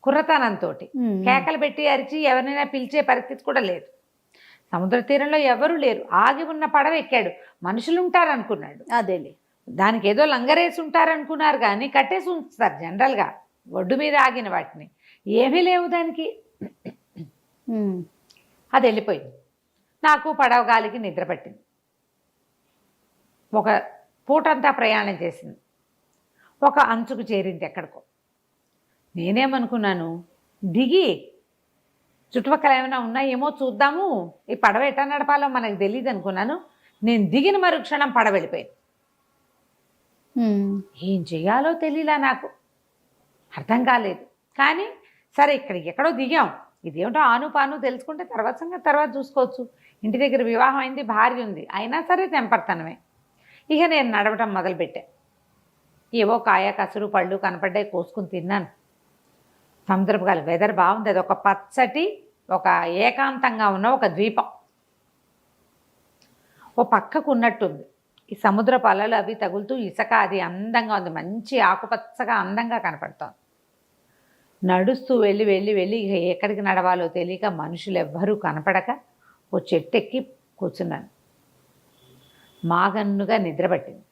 కుర్రతనంతో కేకలు పెట్టి అరిచి ఎవరినైనా పిలిచే పరిస్థితి కూడా లేదు. సముద్ర తీరంలో ఎవరూ లేరు. ఆగి ఉన్న పడవ ఎక్కాడు. మనుషులు ఉంటారనుకున్నాడు. అదేలే, దానికి ఏదో లంగరేసి ఉంటారనుకున్నారు, కానీ కట్టేసి ఉంచుతారు జనరల్గా ఒడ్డు మీద ఆగిన వాటిని. ఏమీ లేవు దానికి. అది వెళ్ళిపోయింది. నాకు పడవ గాలికి నిద్ర పట్టింది. ఒక పూటంతా ప్రయాణం చేసింది. ఒక అంచుకు చేరింది ఎక్కడికో. నేనేమనుకున్నాను, దిగి చుట్టుపక్కల ఏమైనా ఉన్నాయేమో చూద్దాము, ఈ పడవ ఎట్లా నడపాలో మనకు తెలియదు అనుకున్నాను. నేను దిగిన మరుక్షణం పడవ వెళ్ళిపోయింది. ఏం చేయాలో తెలియలా, నాకు అర్థం కాలేదు. కానీ సరే ఎక్కడో దిగాం, ఇదేమిటో ఆను పాను తెలుసుకుంటే తర్వాత చూసుకోవచ్చు. ఇంటి దగ్గర వివాహం అయింది, భార్య ఉంది, అయినా సరే తెంపర్తనమే. ఇక నేను నడవటం మొదలుపెట్టా. ఏవో కాయ కసురు పళ్ళు కనపడ్డాయి, కోసుకుని తిన్నాను. సముద్రపు గాలి, వెదర్ బాగుంది. అది ఒక పచ్చటి, ఒక ఏకాంతంగా ఉన్న ఒక ద్వీపం. ఓ పక్కకు ఉన్నట్టుంది. ఈ సముద్రపు అలలు అవి తగులుతూ ఇసుక అది అందంగా ఉంది, మంచి ఆకుపచ్చగా అందంగా కనపడుతోంది. నడుస్తూ వెళ్ళి ఇక ఎక్కడికి నడవాలో తెలియక, మనుషులు ఎవ్వరూ కనపడక ఓ చెట్టు ఎక్కి కూర్చున్నాను. మాగన్నుగా నిద్రపట్టింది.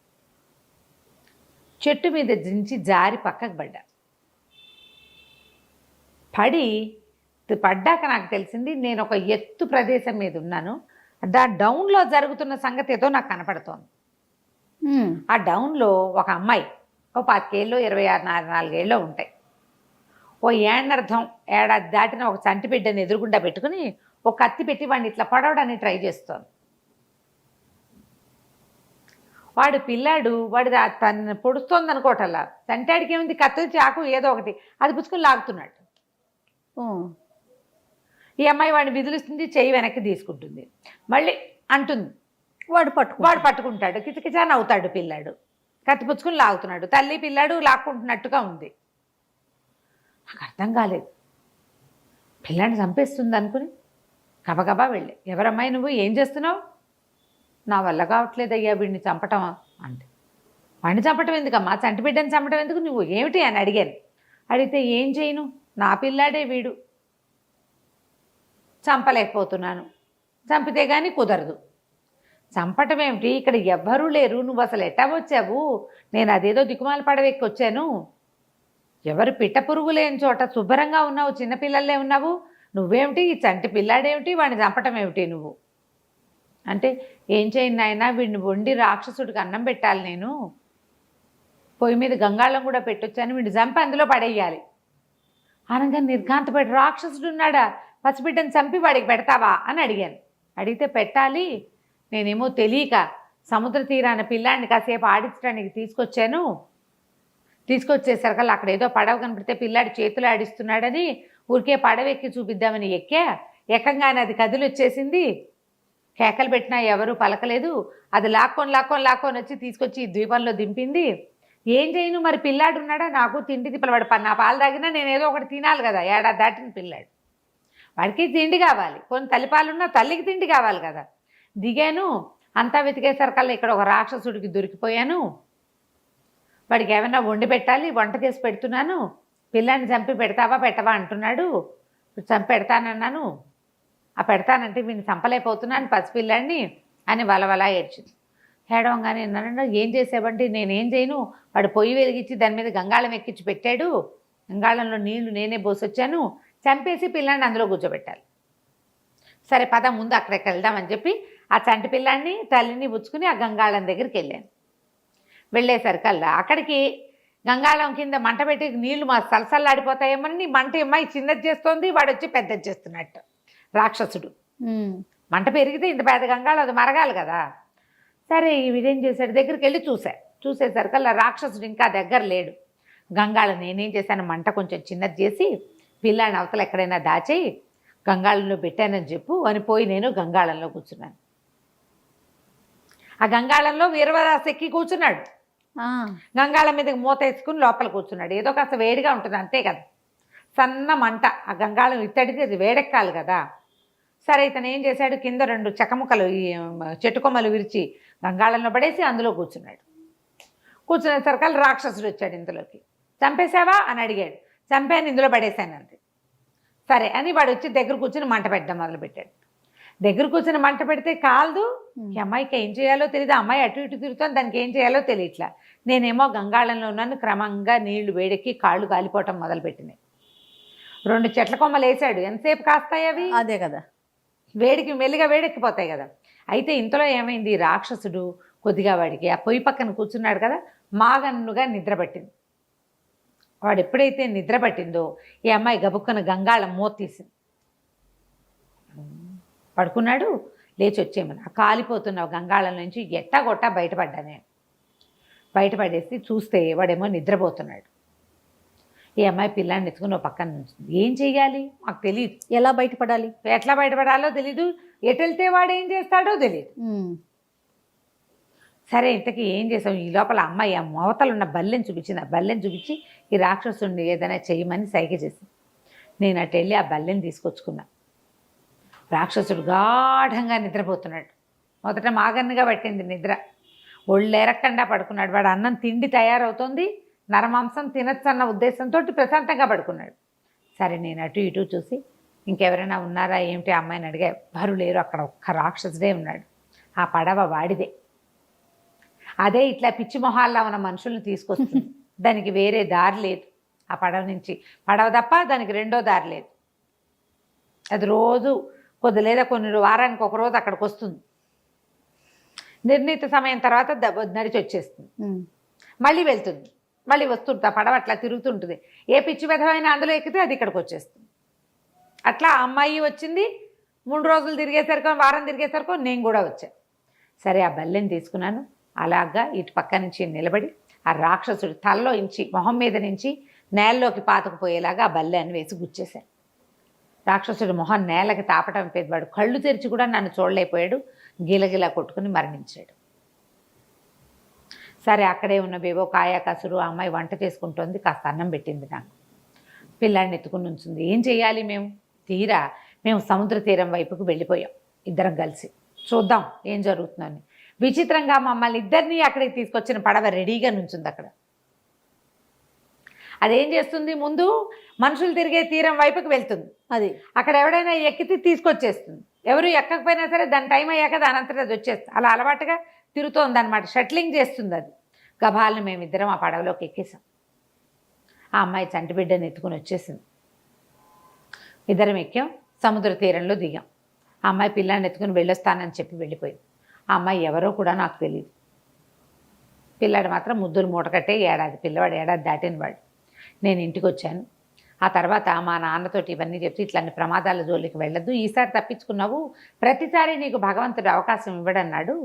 చెట్టు మీద దించి జారి పక్కకు పడ్డాక నాకు తెలిసింది నేను ఒక ఎత్తు ప్రదేశం మీద ఉన్నాను. డౌన్లో జరుగుతున్న సంగతి ఏదో నాకు కనపడుతోంది. ఆ డౌన్లో ఒక అమ్మాయి ఓ 25 ఏళ్ళు 26 24 ఏళ్ళు ఉంటాయి. ఓ ఏడనర్థం ఏడాది దాటిన ఒక చంటి బిడ్డని ఎదురుగుండా పెట్టుకుని ఒక కత్తి పెట్టి వాడిని ఇట్లా పడవడానికి ట్రై చేస్తోంది. వాడు పిల్లాడు తను పొడుస్తోంది అనుకోవటల్లా, చంటాడికి ఏముంది, కత్తి చాకు ఏదో ఒకటి అది పుచ్చుకొని లాగుతున్నాడు. ఓ. ఈ అమ్మాయి వాడిని విదిలిస్తుంది, చెయ్యి వెనక్కి తీసుకుంటుంది, మళ్ళీ అంటుంది, వాడు పట్టుకుంటాడు, కిచకిచా నవ్వుతాడు పిల్లాడు, కత్తి పుచ్చుకుని లాగుతున్నాడు, తల్లి పిల్లాడు లాక్కుంటున్నట్టుగా ఉంది. నాకు అర్థం కాలేదు, పిల్లాడిని చంపేస్తుంది అనుకుని గబగబా వెళ్ళి, ఎవరమ్మాయి నువ్వు, ఏం చేస్తున్నావు? నా వల్ల కావట్లేదు అయ్యా వీడిని చంపటమా అంటే. వాడిని చంపటం ఎందుకమ్మా, చంటి బిడ్డని చంపటం ఎందుకు, నువ్వు ఏమిటి అని అడిగాను. అడిగితే ఏం చేయను, నా పిల్లాడే వీడు, చంపలేకపోతున్నాను, చంపితే కానీ కుదరదు. చంపటం ఏమిటి, ఇక్కడ ఎవ్వరూ లేరు, నువ్వు అసలు ఎట్టా వచ్చావు, నేను అదేదో దిక్కుమాల పడవెక్కి వచ్చాను, ఎవరు పిట్ట పురుగు లేని చోట శుభ్రంగా ఉన్నావు, చిన్నపిల్లలే ఉన్నావు, నువ్వేమిటి ఈ చంటి పిల్లాడేమిటి, వాడిని చంపటం ఏమిటి నువ్వు అంటే, ఏం చేయను నాయనా, వీడిని వండి రాక్షసుడికి అన్నం పెట్టాలి, నేను పొయ్యి మీద గంగాళం కూడా పెట్టొచ్చాను, వీడిని చంపి అందులో పడేయాలి అనగా నిర్ఘాంతపడి, రాక్షసుడు ఉన్నాడా, పసిబిడ్డని చంపి వాడికి పెడతావా అని అడిగాను. అడిగితే పెట్టాలి, నేనేమో తెలియక సముద్ర తీరాన పిల్లాడిని కాసేపు ఆడించడానికి తీసుకొచ్చేసరికల్లా అక్కడ ఏదో పడవ కనపడితే పిల్లాడి చేతులు ఆడిస్తున్నాడని ఊరికే పడవెక్కి చూపిద్దామని ఎక్కంగానే అది కదిలి వచ్చేసింది, కేకలు పెట్టినా ఎవరు పలకలేదు, అది లాక్కొని వచ్చి తీసుకొచ్చి ఈ ద్వీపంలో దింపింది. ఏం చేయను మరి, పిల్లాడు ఉన్నాడా, నాకు తిండి తిప్పలవాడు, నా పాలు తాగినా నేను ఏదో ఒకటి తినాలి కదా, ఏడాది దాటిన పిల్లాడు, వాడికి తిండి కావాలి, కొన్ని తల్లిపాలున్నా తల్లికి తిండి కావాలి కదా. దిగాను, అంతా వెతికేసరికల్లా ఇక్కడ ఒక రాక్షసుడికి దొరికిపోయాను, వాడికి ఏమైనా వండి పెట్టాలి, వంట చేసి పెడుతున్నాను, పిల్లాన్ని చంపి పెడతావా పెట్టవా అంటున్నాడు, చంపి పెడతానన్నాను, ఆ పెడతానంటే వీడిని చంపలేకపోతున్నాను పసిపిల్లాడిని అని వలవలా ఏడ్చింది. ఏడవంగానే నన్ను ఏం చేసావంటే, నేనేం చేయను, వాడు పొయ్యి వెలిగించి దాని మీద గంగాళం ఎక్కించి పెట్టాడు, గంగాళంలో నీళ్లు నేనే పోసొచ్చాను, చంపేసి పిల్లాడిని అందులో కూర్చోబెట్టాలి. సరే పద ముందు అక్కడికి వెళ్దామని చెప్పి ఆ చంటి పిల్లాడిని తల్లిని పుచ్చుకుని ఆ గంగాళం దగ్గరికి వెళ్ళాను. వెళ్ళేసరికల్లా అక్కడికి గంగాళం కింద మంట పెట్టి నీళ్లు మా సలసల్లాడిపోతాయేమని మంట అమ్మాయి చిన్నది చేస్తోంది, వాడు వచ్చి పెద్దది చేస్తున్నట్టు రాక్షసుడు. మంట పెరిగితే ఇంత పెద్ద గంగాళం అది మరగాలి కదా. సరే ఈ విధేం చేశాడు, దగ్గరికి వెళ్ళి చూసేసరికల్లా రాక్షసుడు ఇంకా దగ్గర లేడు. గంగాళం నేనేం చేశాను, మంట కొంచెం చిన్నది చేసి పిల్లాడిని అవతల ఎక్కడైనా దాచేయి గంగాళంలో పెట్టానని చెప్పు అని పోయి నేను గంగాళంలో కూర్చున్నాను. ఆ గంగాళంలో వీరవరాశ ఎక్కి కూర్చున్నాడు, గంగాళం మీద మూత వేసుకుని లోపల కూర్చున్నాడు. ఏదో కాస్త వేడిగా ఉంటుంది అంతే కదా, సన్న మంట, ఆ గంగాళం ఇత్తడికి అది వేడెక్కాలి కదా. సరే ఇతను ఏం చేశాడు, కింద 2 చెక్కముక్కలు ఈ చెట్టు కొమ్మలు విరిచి గంగాళంలో పడేసి అందులో కూర్చున్నాడు. కూర్చునేసరికి రాక్షసుడు వచ్చాడు ఇందులోకి. చంపేశావా అని అడిగాడు. చంపాను, ఇందులో పడేశాను అంతే. సరే అని వాడు వచ్చి దగ్గర కూర్చుని మంట పెట్టడం మొదలుపెట్టాడు. దగ్గర కూర్చుని మంట పెడితే కాలదు. ఈ అమ్మాయికి ఏం చేయాలో తెలియదు, అమ్మాయి అటు ఇటు తిరుగుతాను, దానికి ఏం చేయాలో తెలియట్లా. నేనేమో గంగాళంలో ఉన్నాను, క్రమంగా నీళ్లు వేడెక్కి కాళ్ళు కాలిపోవటం మొదలుపెట్టినాయి. 2 చెట్ల కొమ్మలు వేసాడు, ఎంతసేపు కాస్తాయి అవి, అదే కదా, వేడికి మెల్లిగా వేడెక్కిపోతాయి కదా. అయితే ఇంతలో ఏమైంది, రాక్షసుడు కొద్దిగా వాడికి ఆ పొయ్యి పక్కన కూర్చున్నాడు కదా, మాగన్నుగా నిద్ర పట్టింది. వాడు ఎప్పుడైతే నిద్ర పట్టిందో ఈ అమ్మాయి గబుక్కన గంగాళం మూత తీసింది. పడుకున్నాడు, లేచి వచ్చేయమని ఆ కాలిపోతున్న గంగాళం నుంచి ఎట్టాగొట్టా బయటపడ్డా నేను. బయటపడేసి చూస్తే వాడేమో నిద్రపోతున్నాడు. ఈ అమ్మాయి పిల్లాన్ని ఎత్తుకుని ఒక పక్కన నుంచింది. ఏం చెయ్యాలి మాకు తెలియదు, ఎలా బయటపడాలి, ఎట్లా బయటపడాలో తెలీదు, ఎటు వెళ్తే వాడు ఏం చేస్తాడో తెలియదు. సరే ఇంతకీ ఏం చేసాం, ఈ లోపల అమ్మాయి ఆ మోతలు ఉన్న బల్లెని చూపించింది. ఆ బల్లెని చూపించి ఈ రాక్షసుడిని ఏదైనా చేయమని సైగ చేసింది. నేను అటు వెళ్ళి ఆ బల్లెని తీసుకొచ్చుకున్నా. రాక్షసుడు గాఢంగా నిద్రపోతున్నాడు. మొదట మాగన్నుగా పట్టింది నిద్ర, ఒళ్ళెరక్కండా పడుకున్నాడు. వాడు అన్నం తిండి తయారవుతోంది, నరమాంసం తినచ్చు అన్న ఉద్దేశంతో ప్రశాంతంగా పడుకున్నాడు. సరే నేను అటు ఇటు చూసి ఇంకెవరైనా ఉన్నారా ఏమిటి అమ్మాయిని అడిగా. ఎవరు లేరు, అక్కడ ఒక్క రాక్షసుడే ఉన్నాడు. ఆ పడవ వాడిదే. అదే ఇట్లా పిచ్చి మొహాల్లో ఉన్న మనుషుల్ని తీసుకొస్తుంది, దానికి వేరే దారి లేదు. ఆ పడవ నుంచి పడవ తప్ప దానికి రెండో దారి లేదు. అది రోజు లేదా కొన్ని వారానికి ఒక రోజు అక్కడికి వస్తుంది. నిర్ణీత సమయం తర్వాత నడిచి వచ్చేస్తుంది, మళ్ళీ వెళ్తుంది. మళ్ళీ వస్తుంటుంది ఆ పడవ అట్లా తిరుగుతుంటుంది. ఏ పిచ్చి విధమైన అందులో ఎక్కితే అది ఇక్కడికి వచ్చేస్తుంది. అట్లా ఆ అమ్మాయి వచ్చింది. 3 రోజులు తిరిగేసరికో వారం తిరిగేసరికో నేను కూడా వచ్చాను. సరే ఆ బల్లెని తీసుకున్నాను. అలాగా ఇటు పక్క నుంచి నిలబడి ఆ రాక్షసుడి తలలో ఇంచి మొహం మీద నుంచి నేలలోకి పాతుకుపోయేలాగా ఆ బల్లెని వేసి గుచ్చేశాను. రాక్షసుడి మొహం నేలకి తాపటం పెద్దవాడు కళ్ళు తెరిచి కూడా నన్ను చూడలేకపోయాడు. గిలగిలా కొట్టుకుని మరణించాడు. సరే అక్కడే ఉన్న బేవో కాయ కసురు ఆ అమ్మాయి వంట చేసుకుంటోంది. కాస్త అన్నం పెట్టింది నాకు. పిల్లాడిని ఎత్తుకుని ఉంచుంది. ఏం చేయాలి మేము సముద్ర తీరం వైపుకు వెళ్ళిపోయాం ఇద్దరం కలిసి. చూద్దాం ఏం జరుగుతుందని. విచిత్రంగా మమ్మల్ని ఇద్దరిని అక్కడికి తీసుకొచ్చిన పడవ రెడీగా నుంచుంది అక్కడ. అదేం చేస్తుంది, ముందు మనుషులు తిరిగే తీరం వైపుకి వెళ్తుంది. అది అక్కడ ఎవడైనా ఎక్కితే తీసుకొచ్చేస్తుంది. ఎవరు ఎక్కకపోయినా సరే దాని టైం అయ్యాక దాని అంతటా అది వచ్చేస్తుంది. అలా అలవాటుగా తిరుగుతోంది అనమాట. షట్లింగ్ చేస్తుంది అది. గభాలను మేమిద్దరం ఆ పడవలోకి ఎక్కేసాం. ఆ అమ్మాయి చంటి బిడ్డని ఎత్తుకుని వచ్చేసింది. ఇద్దరం ఎక్కాం. సముద్ర తీరంలో దిగాం. ఆ అమ్మాయి పిల్లాన్ని ఎత్తుకుని వెళ్ళొస్తానని చెప్పి వెళ్ళిపోయింది. ఆ అమ్మాయి ఎవరో కూడా నాకు తెలియదు. పిల్లాడు మాత్రం ముద్దులు మూటకట్టే పిల్లవాడు ఏడాది దాటిన వాడు. నేను ఇంటికి వచ్చాను. ఆ తర్వాత మా నాన్నతోటి ఇవన్నీ చెప్తే ఇట్లాంటి ప్రమాదాల జోలికి వెళ్ళొద్దు, ఈసారి తప్పించుకున్నావు, ప్రతిసారి నీకు భగవంతుడు అవకాశం ఇవ్వడన్నాడు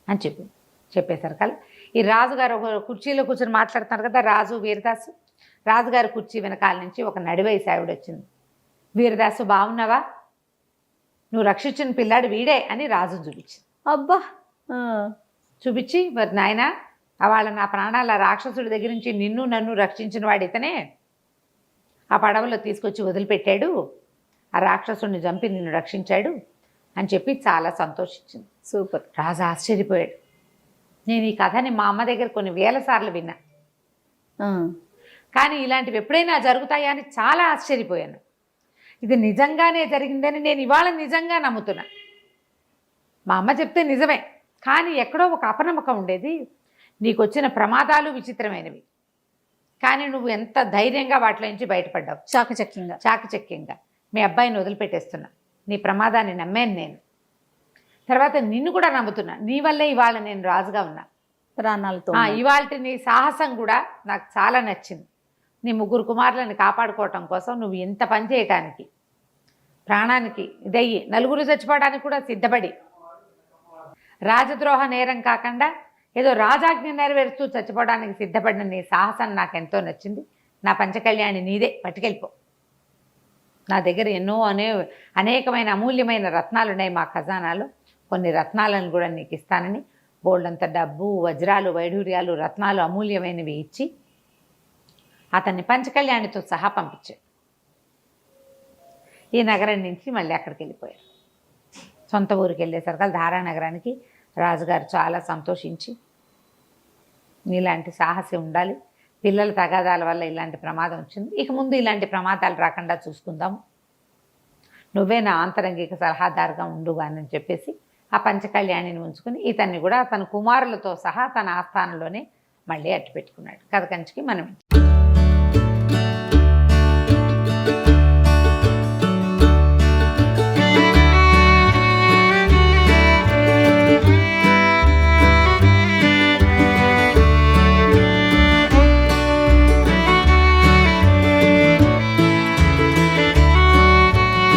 అని చెప్పేసరికల్లా ఈ రాజుగారు ఒక కుర్చీలో కూర్చొని మాట్లాడుతున్నారు కదా, రాజు వీరదాసు. రాజుగారి కుర్చీ వెనకాల నుంచి ఒక నడివయసు ఆవిడ వచ్చింది. వీరదాసు బాగున్నావా, నువ్వు రక్షించిన పిల్లాడు వీడే అని రాజు చూపించింది. అబ్బా చూపించి, మరి నాయన వాళ్ళ నా ప్రాణాల రాక్షసుడి దగ్గర నుంచి నిన్ను నన్ను రక్షించిన వాడు ఇతనే, ఆ పడవలో తీసుకొచ్చి వదిలిపెట్టాడు, ఆ రాక్షసుడిని చంపి నిన్ను రక్షించాడు అని చెప్పి చాలా సంతోషించింది. సూపర్. రాజు ఆశ్చర్యపోయాడు. నేను ఈ కథని మా అమ్మ దగ్గర కొన్ని వేల సార్లు విన్నా, కానీ ఇలాంటివి ఎప్పుడైనా జరుగుతాయా అని చాలా ఆశ్చర్యపోయాను. ఇది నిజంగానే జరిగిందని నేను ఇవాళ నిజంగా నమ్ముతున్నా. మా అమ్మ చెప్తే నిజమే, కానీ ఎక్కడో ఒక అపనమ్మకం ఉండేది. నీకు వచ్చిన ప్రమాదాలు విచిత్రమైనవి, కానీ నువ్వు ఎంత ధైర్యంగా వాటిలో నుంచి బయటపడ్డావు. చాకచక్యంగా మీ అబ్బాయిని వదిలిపెట్టేస్తున్నా. నీ ప్రమాదాన్ని నమ్మాను నేను. తర్వాత నిన్ను కూడా నమ్ముతున్నా. నీ వల్లే ఇవాళ నేను రాజుగా ఉన్నా. ప్రాణాలతో ఇవాళ నీ సాహసం కూడా నాకు చాలా నచ్చింది. నీ 3 కుమారులను కాపాడుకోవటం కోసం నువ్వు ఇంత పని చేయటానికి, ప్రాణానికి ఇదయ్యి నలుగురు చచ్చిపోవడానికి కూడా సిద్ధపడి, రాజద్రోహ నేరం కాకుండా ఏదో రాజాజ్ఞ నెరవేరుస్తూ చచ్చిపోవడానికి సిద్ధపడిన నీ సాహసం నాకు ఎంతో నచ్చింది. నా పంచకళ్యాణి నీదే, పట్టుకెళ్ళిపో. నా దగ్గర ఎన్నో అనేకమైన అమూల్యమైన రత్నాలు ఉన్నాయి మా ఖజానాలో. కొన్ని రత్నాలను కూడా నీకు ఇస్తానని బోల్డంత డబ్బు, వజ్రాలు, వైఢూర్యాలు, రత్నాలు అమూల్యమైనవి ఇచ్చి అతన్ని పంచకళ్యాణితో సహా పంపించాడు. ఈ నగరం నుంచి మళ్ళీ అక్కడికి వెళ్ళిపోయారు. సొంత ఊరికి వెళ్ళేసరికి ధారానగరానికి రాజుగారు చాలా సంతోషించి, నీలాంటి సాహసం ఉండాలి, పిల్లల తగాదాల వల్ల ఇలాంటి ప్రమాదం వచ్చింది, ఇక ముందు ఇలాంటి ప్రమాదాలు రాకుండా చూసుకుందాము, నువ్వే నా ఆంతరంగిక సలహాదారుగా ఉండుగానని చెప్పేసి ఆ పంచకళ్యాణిని ఉంచుకుని ఇతన్ని కూడా తన కుమారులతో సహా తన ఆస్థానంలోనే మళ్ళీ అట్టు పెట్టుకున్నాడు. కథ కంచికి మనం